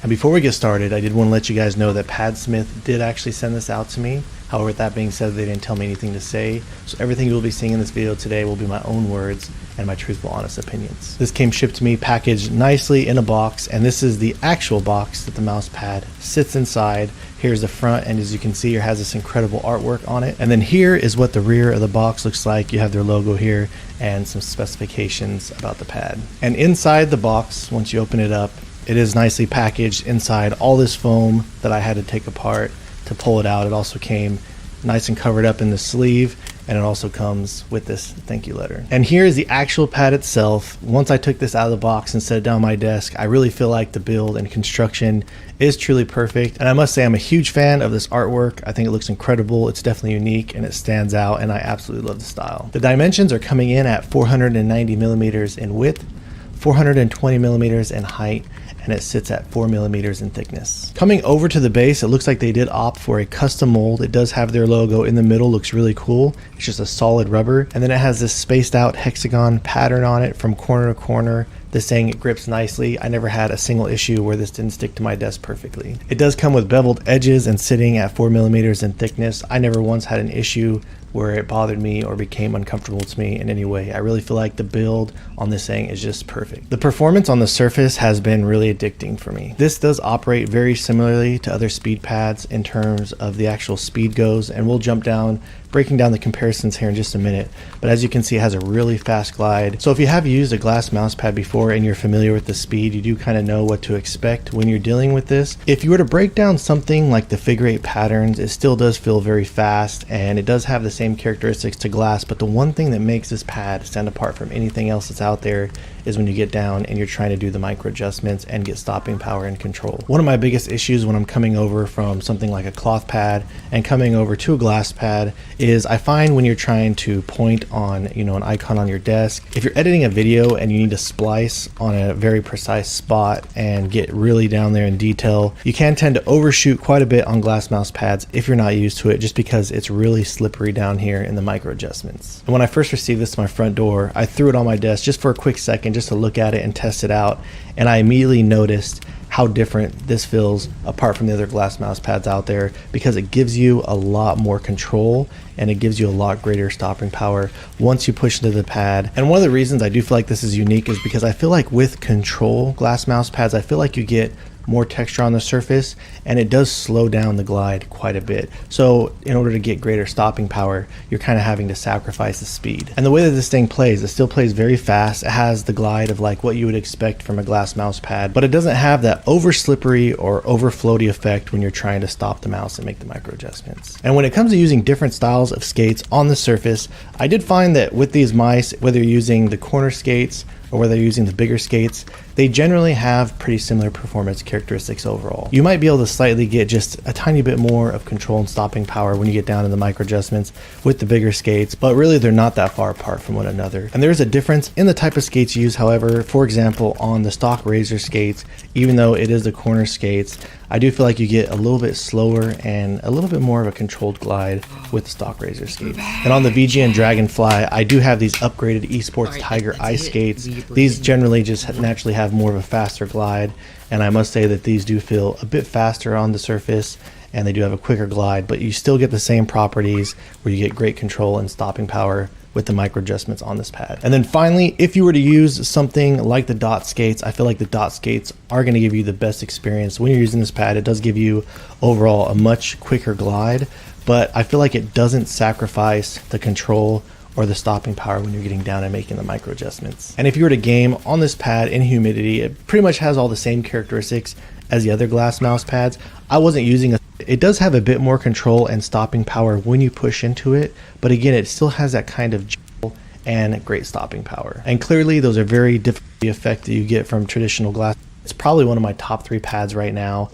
And before we get started, I did want to let you guys know that Padsmith did actually send this out to me. However, with that being said, they didn't tell me anything to say. So everything you'll be seeing in this video today will be my own words and my truthful, honest opinions. This came shipped to me packaged nicely in a box, and this is the actual box that the mouse pad sits inside. Here's the front, and as you can see, it has this incredible artwork on it. And then here is what the rear of the box looks like. You have their logo here and some specifications about the pad. And inside the box, once you open it up, it is nicely packaged inside all this foam that I had to take apart to pull it out. It also came nice and covered up in the sleeve, and it also comes with this thank you letter. And here is the actual pad itself. Once I took this out of the box and set it down on my desk, I really feel like the build and construction is truly perfect. And I must say I'm a huge fan of this artwork. I think it looks incredible. It's definitely unique and it stands out, and I absolutely love the style. The dimensions are coming in at 490 millimeters in width, 420 millimeters in height, and it sits at 4 millimeters in thickness. Coming over to the base, it looks like they did opt for a custom mold. It does have their logo in the middle, looks really cool. It's just a solid rubber, and then it has this spaced out hexagon pattern on it from corner to corner. This thing grips nicely. I never had a single issue where this didn't stick to my desk perfectly. It does come with beveled edges and sitting at 4 millimeters in thickness. I never once had an issue where it bothered me or became uncomfortable to me in any way. I really feel like the build on this thing is just perfect. The performance on the surface has been really addicting for me. This does operate very similarly to other speed pads in terms of the actual speed goes, and we'll jump down breaking down the comparisons here in just a minute. But as you can see, it has a really fast glide. So if you have used a glass mouse pad before and you're familiar with the speed, you do kind of know what to expect when you're dealing with this. If you were to break down something like the figure 8 patterns, it still does feel very fast, and it does have the same characteristics to glass. But the one thing that makes this pad stand apart from anything else that's out there is when you get down and you're trying to do the micro adjustments and get stopping power and control. One of my biggest issues when I'm coming over from something like a cloth pad and coming over to a glass pad is I find when you're trying to point on, you know, an icon on your desk, if you're editing a video and you need to splice on a very precise spot and get really down there in detail, you can tend to overshoot quite a bit on glass mouse pads if you're not used to it, just because it's really slippery down here in the micro adjustments. And when I first received this to my front door, I threw it on my desk just for a quick second just to look at it and test it out, and I immediately noticed how different this feels apart from the other glass mouse pads out there, because it gives you a lot more control and it gives you a lot greater stopping power once you push into the pad. And one of the reasons I do feel like this is unique is because I feel like with control glass mouse pads, I feel like you get more texture on the surface, and it does slow down the glide quite a bit. So in order to get greater stopping power, you're kind of having to sacrifice the speed. And the way that this thing plays, it still plays very fast. It has the glide of like what you would expect from a glass mouse pad, but it doesn't have that over slippery or over floaty effect when you're trying to stop the mouse and make the micro adjustments. And when it comes to using different styles of skates on the surface, I did find that with these mice, whether you're using the corner skates or whether you're using the bigger skates, they generally have pretty similar performance characteristics overall. You might be able to slightly get just a tiny bit more of control and stopping power when you get down in the micro adjustments with the bigger skates, but really they're not that far apart from one another. And there's a difference in the type of skates you use. However, for example, on the stock Razor skates, even though it is the corner skates, I do feel like you get a little bit slower and a little bit more of a controlled glide with the stock Razor skates. And on the VGN Dragonfly, I do have these upgraded Esports Tiger Ice skates. These generally just naturally have more of a faster glide, and I must say that these do feel a bit faster on the surface and they do have a quicker glide, but you still get the same properties where you get great control and stopping power with the micro adjustments on this pad. And then finally, if you were to use something like the dot skates, I feel like the dot skates are going to give you the best experience when you're using this pad. It does give you overall a much quicker glide, but I feel like it doesn't sacrifice the control or the stopping power when you're getting down and making the micro adjustments. And if you were to game on this pad in humidity, it pretty much has all the same characteristics as the other glass mouse pads. I wasn't using a, it does have a bit more control and stopping power when you push into it, but again, it still has that kind of jiggle and great stopping power. And clearly those are very different, the effect that you get from traditional glass. It's probably one of my top 3 pads right now.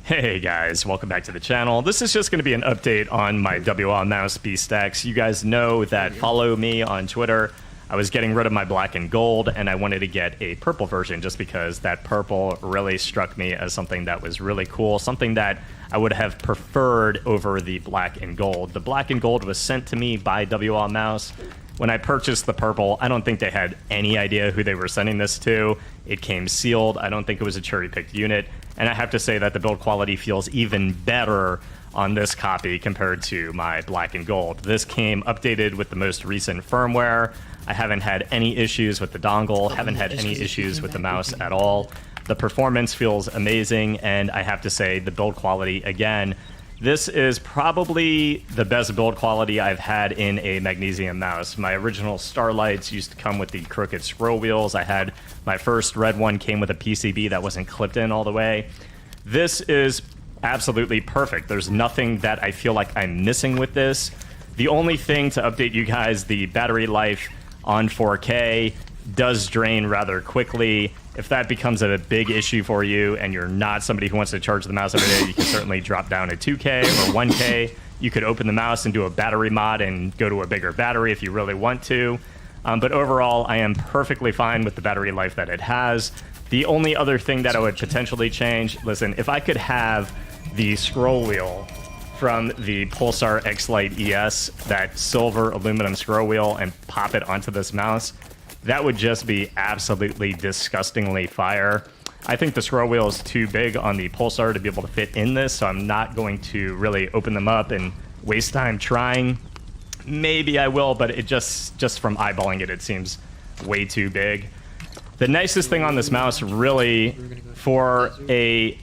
Hey guys, welcome back to the channel. This is just going to be an update on my WL mouse B-Stacks. You guys know that follow me on Twitter. I was getting rid of my black and gold and I wanted to get a purple version just because that purple really struck me as something that was really cool, something that I would have preferred over the black and gold. The black and gold was sent to me by WL Mouse. When I purchased the purple, I don't think they had any idea who they were sending this to. It came sealed. I don't think it was a cherry-picked unit. And I have to say that the build quality feels even better on this copy compared to my black and gold. This came updated with the most recent firmware. I haven't had any issues with the dongle, haven't had any issues with the mouse at all. The performance feels amazing, and I have to say the build quality, again, this is probably the best build quality I've had in a magnesium mouse. My original Starlights used to come with the crooked scroll wheels. I had my first red one came with a PCB that wasn't clipped in all the way. This is absolutely perfect. There's nothing that I feel like I'm missing with this. The only thing to update you guys, the battery life on 4K does drain rather quickly. If that becomes a big issue for you and you're not somebody who wants to charge the mouse every day, you can certainly drop down to 2K or 1K. You could open the mouse and do a battery mod and go to a bigger battery if you really want to. But overall, I am perfectly fine with the battery life that it has. The only other thing that I would potentially change, listen, if I could have the scroll wheel from the Pulsar X-Lite ES, that silver aluminum scroll wheel, and pop it onto this mouse, that would just be absolutely disgustingly fire. I think the scroll wheel is too big on the Pulsar to be able to fit in this, so I'm not going to really open them up and waste time trying. Maybe I will, but it just from eyeballing it, it seems way too big. The nicest thing on this mouse, really, for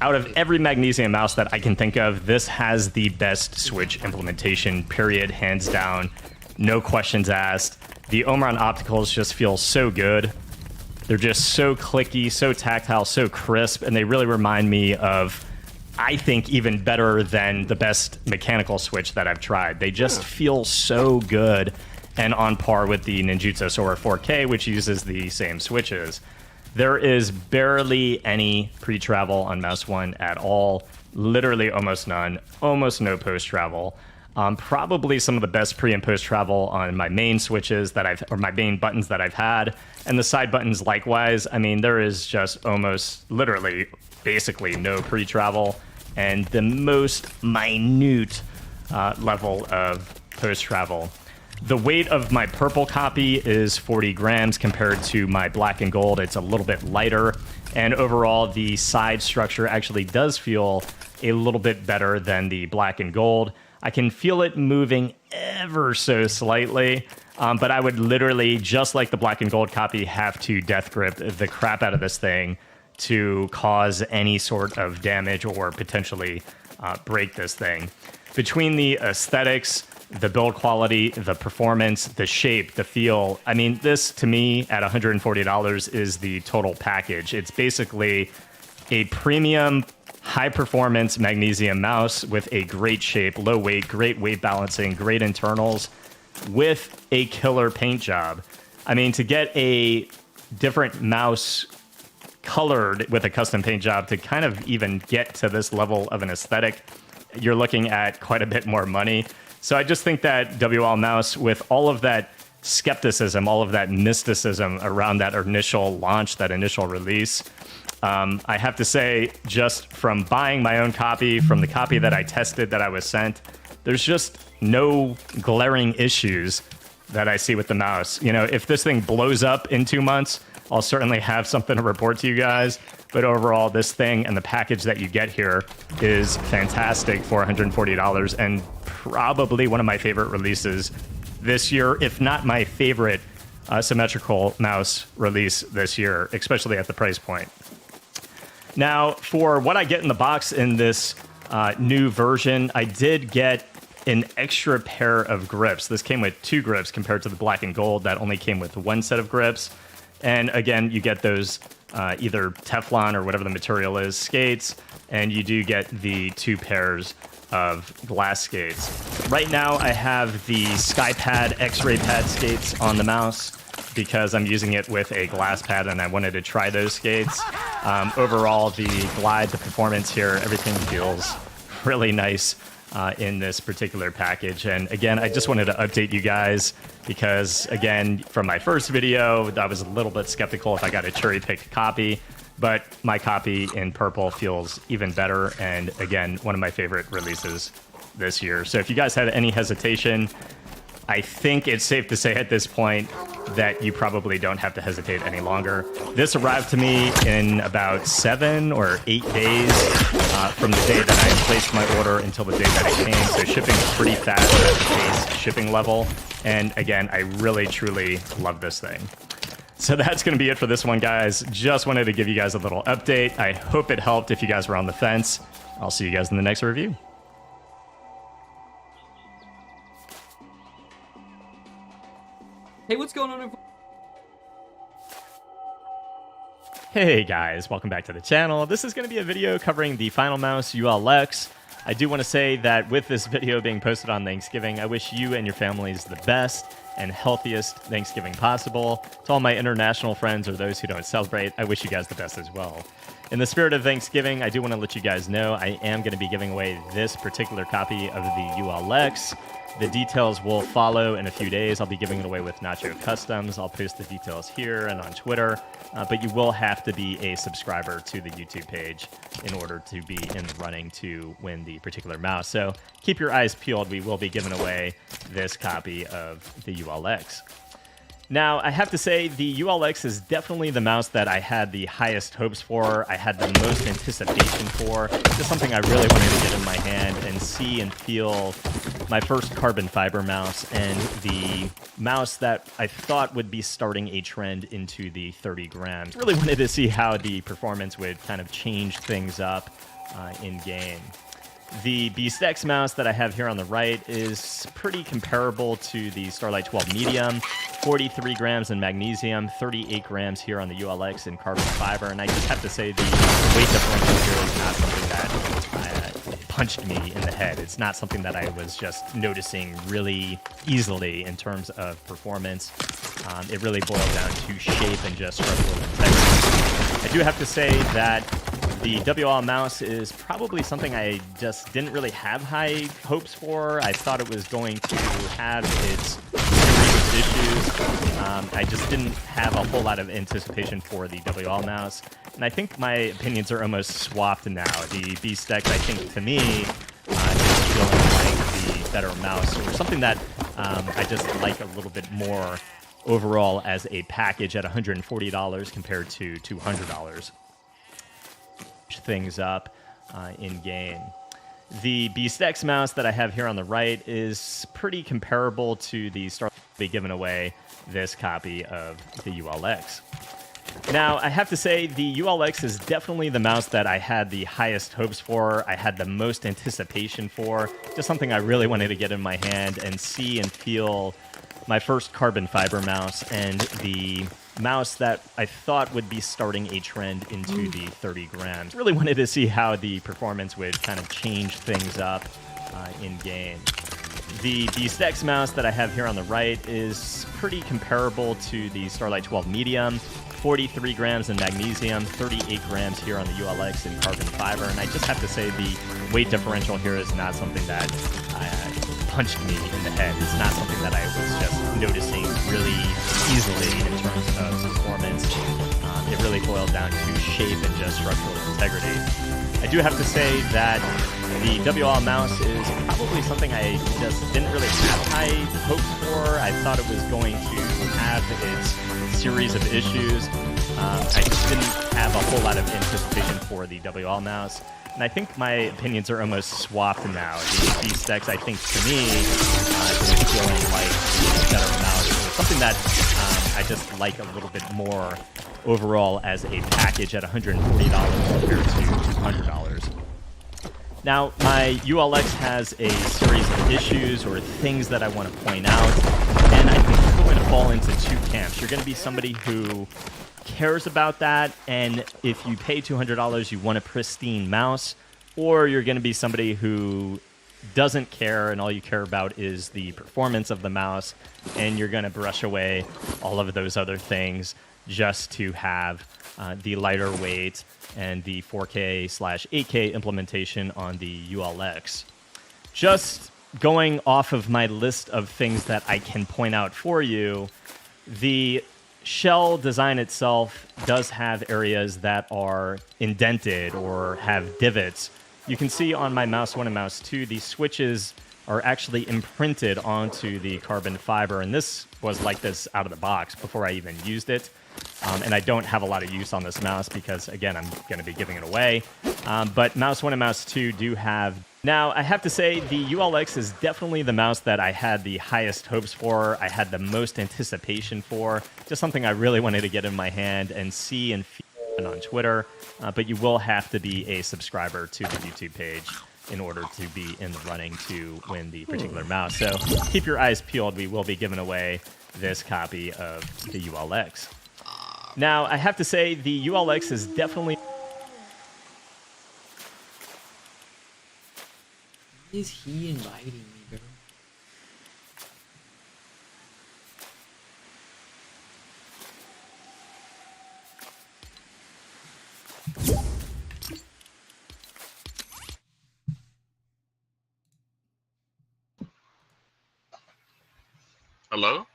out of every magnesium mouse that I can think of, this has the best Switch implementation, period, hands down, no questions asked. The Omron opticals just feel so good. They're just so clicky, so tactile, so crisp, and they really remind me of, I think, even better than the best mechanical Switch that I've tried. They just feel so good and on par with the Ninjutsu Sora 4K, which uses the same switches. There is barely any pre-travel on Mouse 1 at all. Literally almost none. Almost no post-travel. Probably some of the best pre and post travel on my main switches or my main buttons that I've had, and the side buttons likewise. I mean, there is just almost literally basically no pre-travel and the most minute level of post travel. The weight of my purple copy is 40 grams compared to my black and gold. It's a little bit lighter, and overall the side structure actually does feel a little bit better than the black and gold. I can feel it moving ever so slightly, but I would literally, just like the black and gold copy, have to death grip the crap out of this thing to cause any sort of damage or potentially break this thing. Between the aesthetics, the build quality, the performance, the shape, the feel, I mean, this to me at $140 is the total package. It's basically a premium high-performance magnesium mouse with a great shape, low weight, great weight balancing, great internals, with a killer paint job. I mean, to get a different mouse colored with a custom paint job to kind of even get to this level of an aesthetic, you're looking at quite a bit more money. So I just think that WL Mouse, with all of that skepticism, all of that mysticism around that initial launch, that initial release, I have to say, just from buying my own copy, from the copy that I tested that I was sent, there's just no glaring issues that I see with the mouse. You know, if this thing blows up in 2 months, I'll certainly have something to report to you guys. But overall, this thing and the package that you get here is fantastic for $140 and probably one of my favorite releases this year, if not my favorite symmetrical mouse release this year, especially at the price point. Now, for what I get in the box in this new version, I did get an extra pair of grips. This came with 2 grips compared to the black and gold that only came with 1 set of grips. And again, you get those either Teflon or whatever the material is skates, and you do get the 2 pairs of glass skates. Right now, I have the SkyPad X-Ray Pad skates on the mouse because I'm using it with a glass pad and I wanted to try those skates. Overall, the glide, the performance here, everything feels really nice in this particular package. And again, I just wanted to update you guys because, again, from my first video, I was a little bit skeptical if I got a cherry-picked copy, but my copy in purple feels even better. And again, one of my favorite releases this year. So if you guys had any hesitation, I think it's safe to say at this point that you probably don't have to hesitate any longer. This arrived to me in about 7 or 8 days from the day that I placed my order until the day that it came. So shipping is pretty fast at the base shipping level. And again, I really, truly love this thing. So that's going to be it for this one, guys. Just wanted to give you guys a little update. I hope it helped if you guys were on the fence. I'll see you guys in the next review. Hey, what's going on? Hey guys, welcome back to the channel. This is going to be a video covering the Final Mouse ULX. I do want to say that with this video being posted on Thanksgiving, I wish you and your families the best and healthiest Thanksgiving possible. To all my international friends or those who don't celebrate, I wish you guys the best as well. In the spirit of Thanksgiving, I do want to let you guys know I am going to be giving away this particular copy of the ULX. The details will follow in a few days. I'll be giving it away with Nacho Customs. I'll post the details here and on Twitter, but you will have to be a subscriber to the YouTube page in order to be in the running to win the particular mouse. So keep your eyes peeled. We will be giving away this copy of the ULX. Now, I have to say, the ULX is definitely the mouse that I had the highest hopes for, I had the most anticipation for. Just something I really wanted to get in my hand and see and feel my first carbon fiber mouse, and the mouse that I thought would be starting a trend into the 30 grams. Really wanted to see how the performance would kind of change things up in-game. The Beast X mouse that I have here on the right is pretty comparable to the Starlight 12 Medium, 43 grams in magnesium, 38 grams here on the ULX in carbon fiber, and I just have to say the weight differential here is not something that punched me in the head. It's not something that I was just noticing really easily in terms of performance. It really boiled down to shape and just structural integrity. I do have to say that the WL mouse is probably something I just didn't really have high hopes for. I thought it was going to have its serious issues. I just didn't have a whole lot of anticipation for the WL mouse. And I think my opinions are almost swapped now. The Beast X, I think, to me, is feeling like the better mouse, or something that I just like a little bit more overall as a package at $140 compared to $200. Things up in-game. The Beast X mouse that I have here on the right is pretty comparable to the Starlight. Be giving away this copy of the ULX. Now, I have to say, the ULX is definitely the mouse that I had the highest hopes for, I had the most anticipation for, just something I really wanted to get in my hand and see and feel my first carbon fiber mouse, and the mouse that I thought would be starting a trend into the 30 grams. Really wanted to see how the performance would kind of change things up in-game. The Beast X mouse that I have here on the right is pretty comparable to the Starlight 12 Medium, 43 grams in magnesium, 38 grams here on the ULX in carbon fiber, and I just have to say the weight differential here is not something that punched me in the head. It's not something that I was just noticing really easily in terms of performance. It really boiled down to shape and just structural integrity. I do have to say that the WL mouse is probably something I just didn't really have high hopes for. I thought it was going to have its series of issues. I just didn't have a whole lot of anticipation for the WL mouse. And I think my opinions are almost swapped now. The B-Stacks, I think, to me, is feeling like a better mouse, or something that I just like a little bit more overall as a package at $140 compared to $200. Now, my ULX has a series of issues or things that I want to point out, and I think we're going to fall into two camps. You're going to be somebody who cares about that, and if you pay $200, you want a pristine mouse, or you're going to be somebody who doesn't care and all you care about is the performance of the mouse, and you're going to brush away all of those other things just to have the lighter weight and the 4K/8K implementation on the ULX. Just going off of my list of things that I can point out for you, the shell design itself does have areas that are indented or have divots. You can see on my Mouse 1 and Mouse 2, the switches are actually imprinted onto the carbon fiber, and this was like this out of the box before I even used it. And I don't have a lot of use on this mouse because, again, I'm going to be giving it away. But Mouse 1 and Mouse 2 do have. Now, I have to say, the ULX is definitely the mouse that I had the highest hopes for. I had the most anticipation for. Just something I really wanted to get in my hand and see and feel on Twitter. But you will have to be a subscriber to the YouTube page in order to be in the running to win the particular mouse. So keep your eyes peeled. We will be giving away this copy of the ULX. Now, I have to say, the ULX is definitely... Is he inviting me, bro? Hello?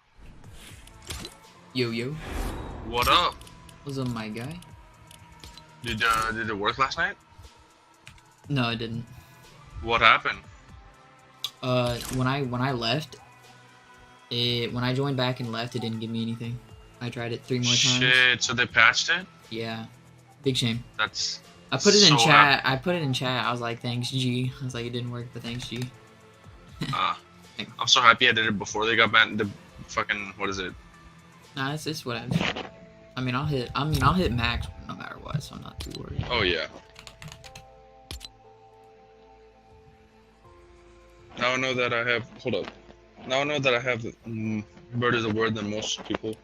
Yo, yo. What up? What's up, my guy? Did it work last night? No, it didn't. What happened? When I left, when I joined back and left, it didn't give me anything. I tried it 3 more times. Shit, so they patched it? Yeah. Big shame. That's... I put it in chat. I put it in chat. I was like, thanks, G. I was like, it didn't work, but thanks, G. I'm so happy I did it before they got banned. The fucking... What is it? Nah, it's just whatever. I mean, I'll hit max no matter what, so I'm not too worried. Oh, yeah. Now I know that I have... Hold up. Now I know that I have better the word than most people.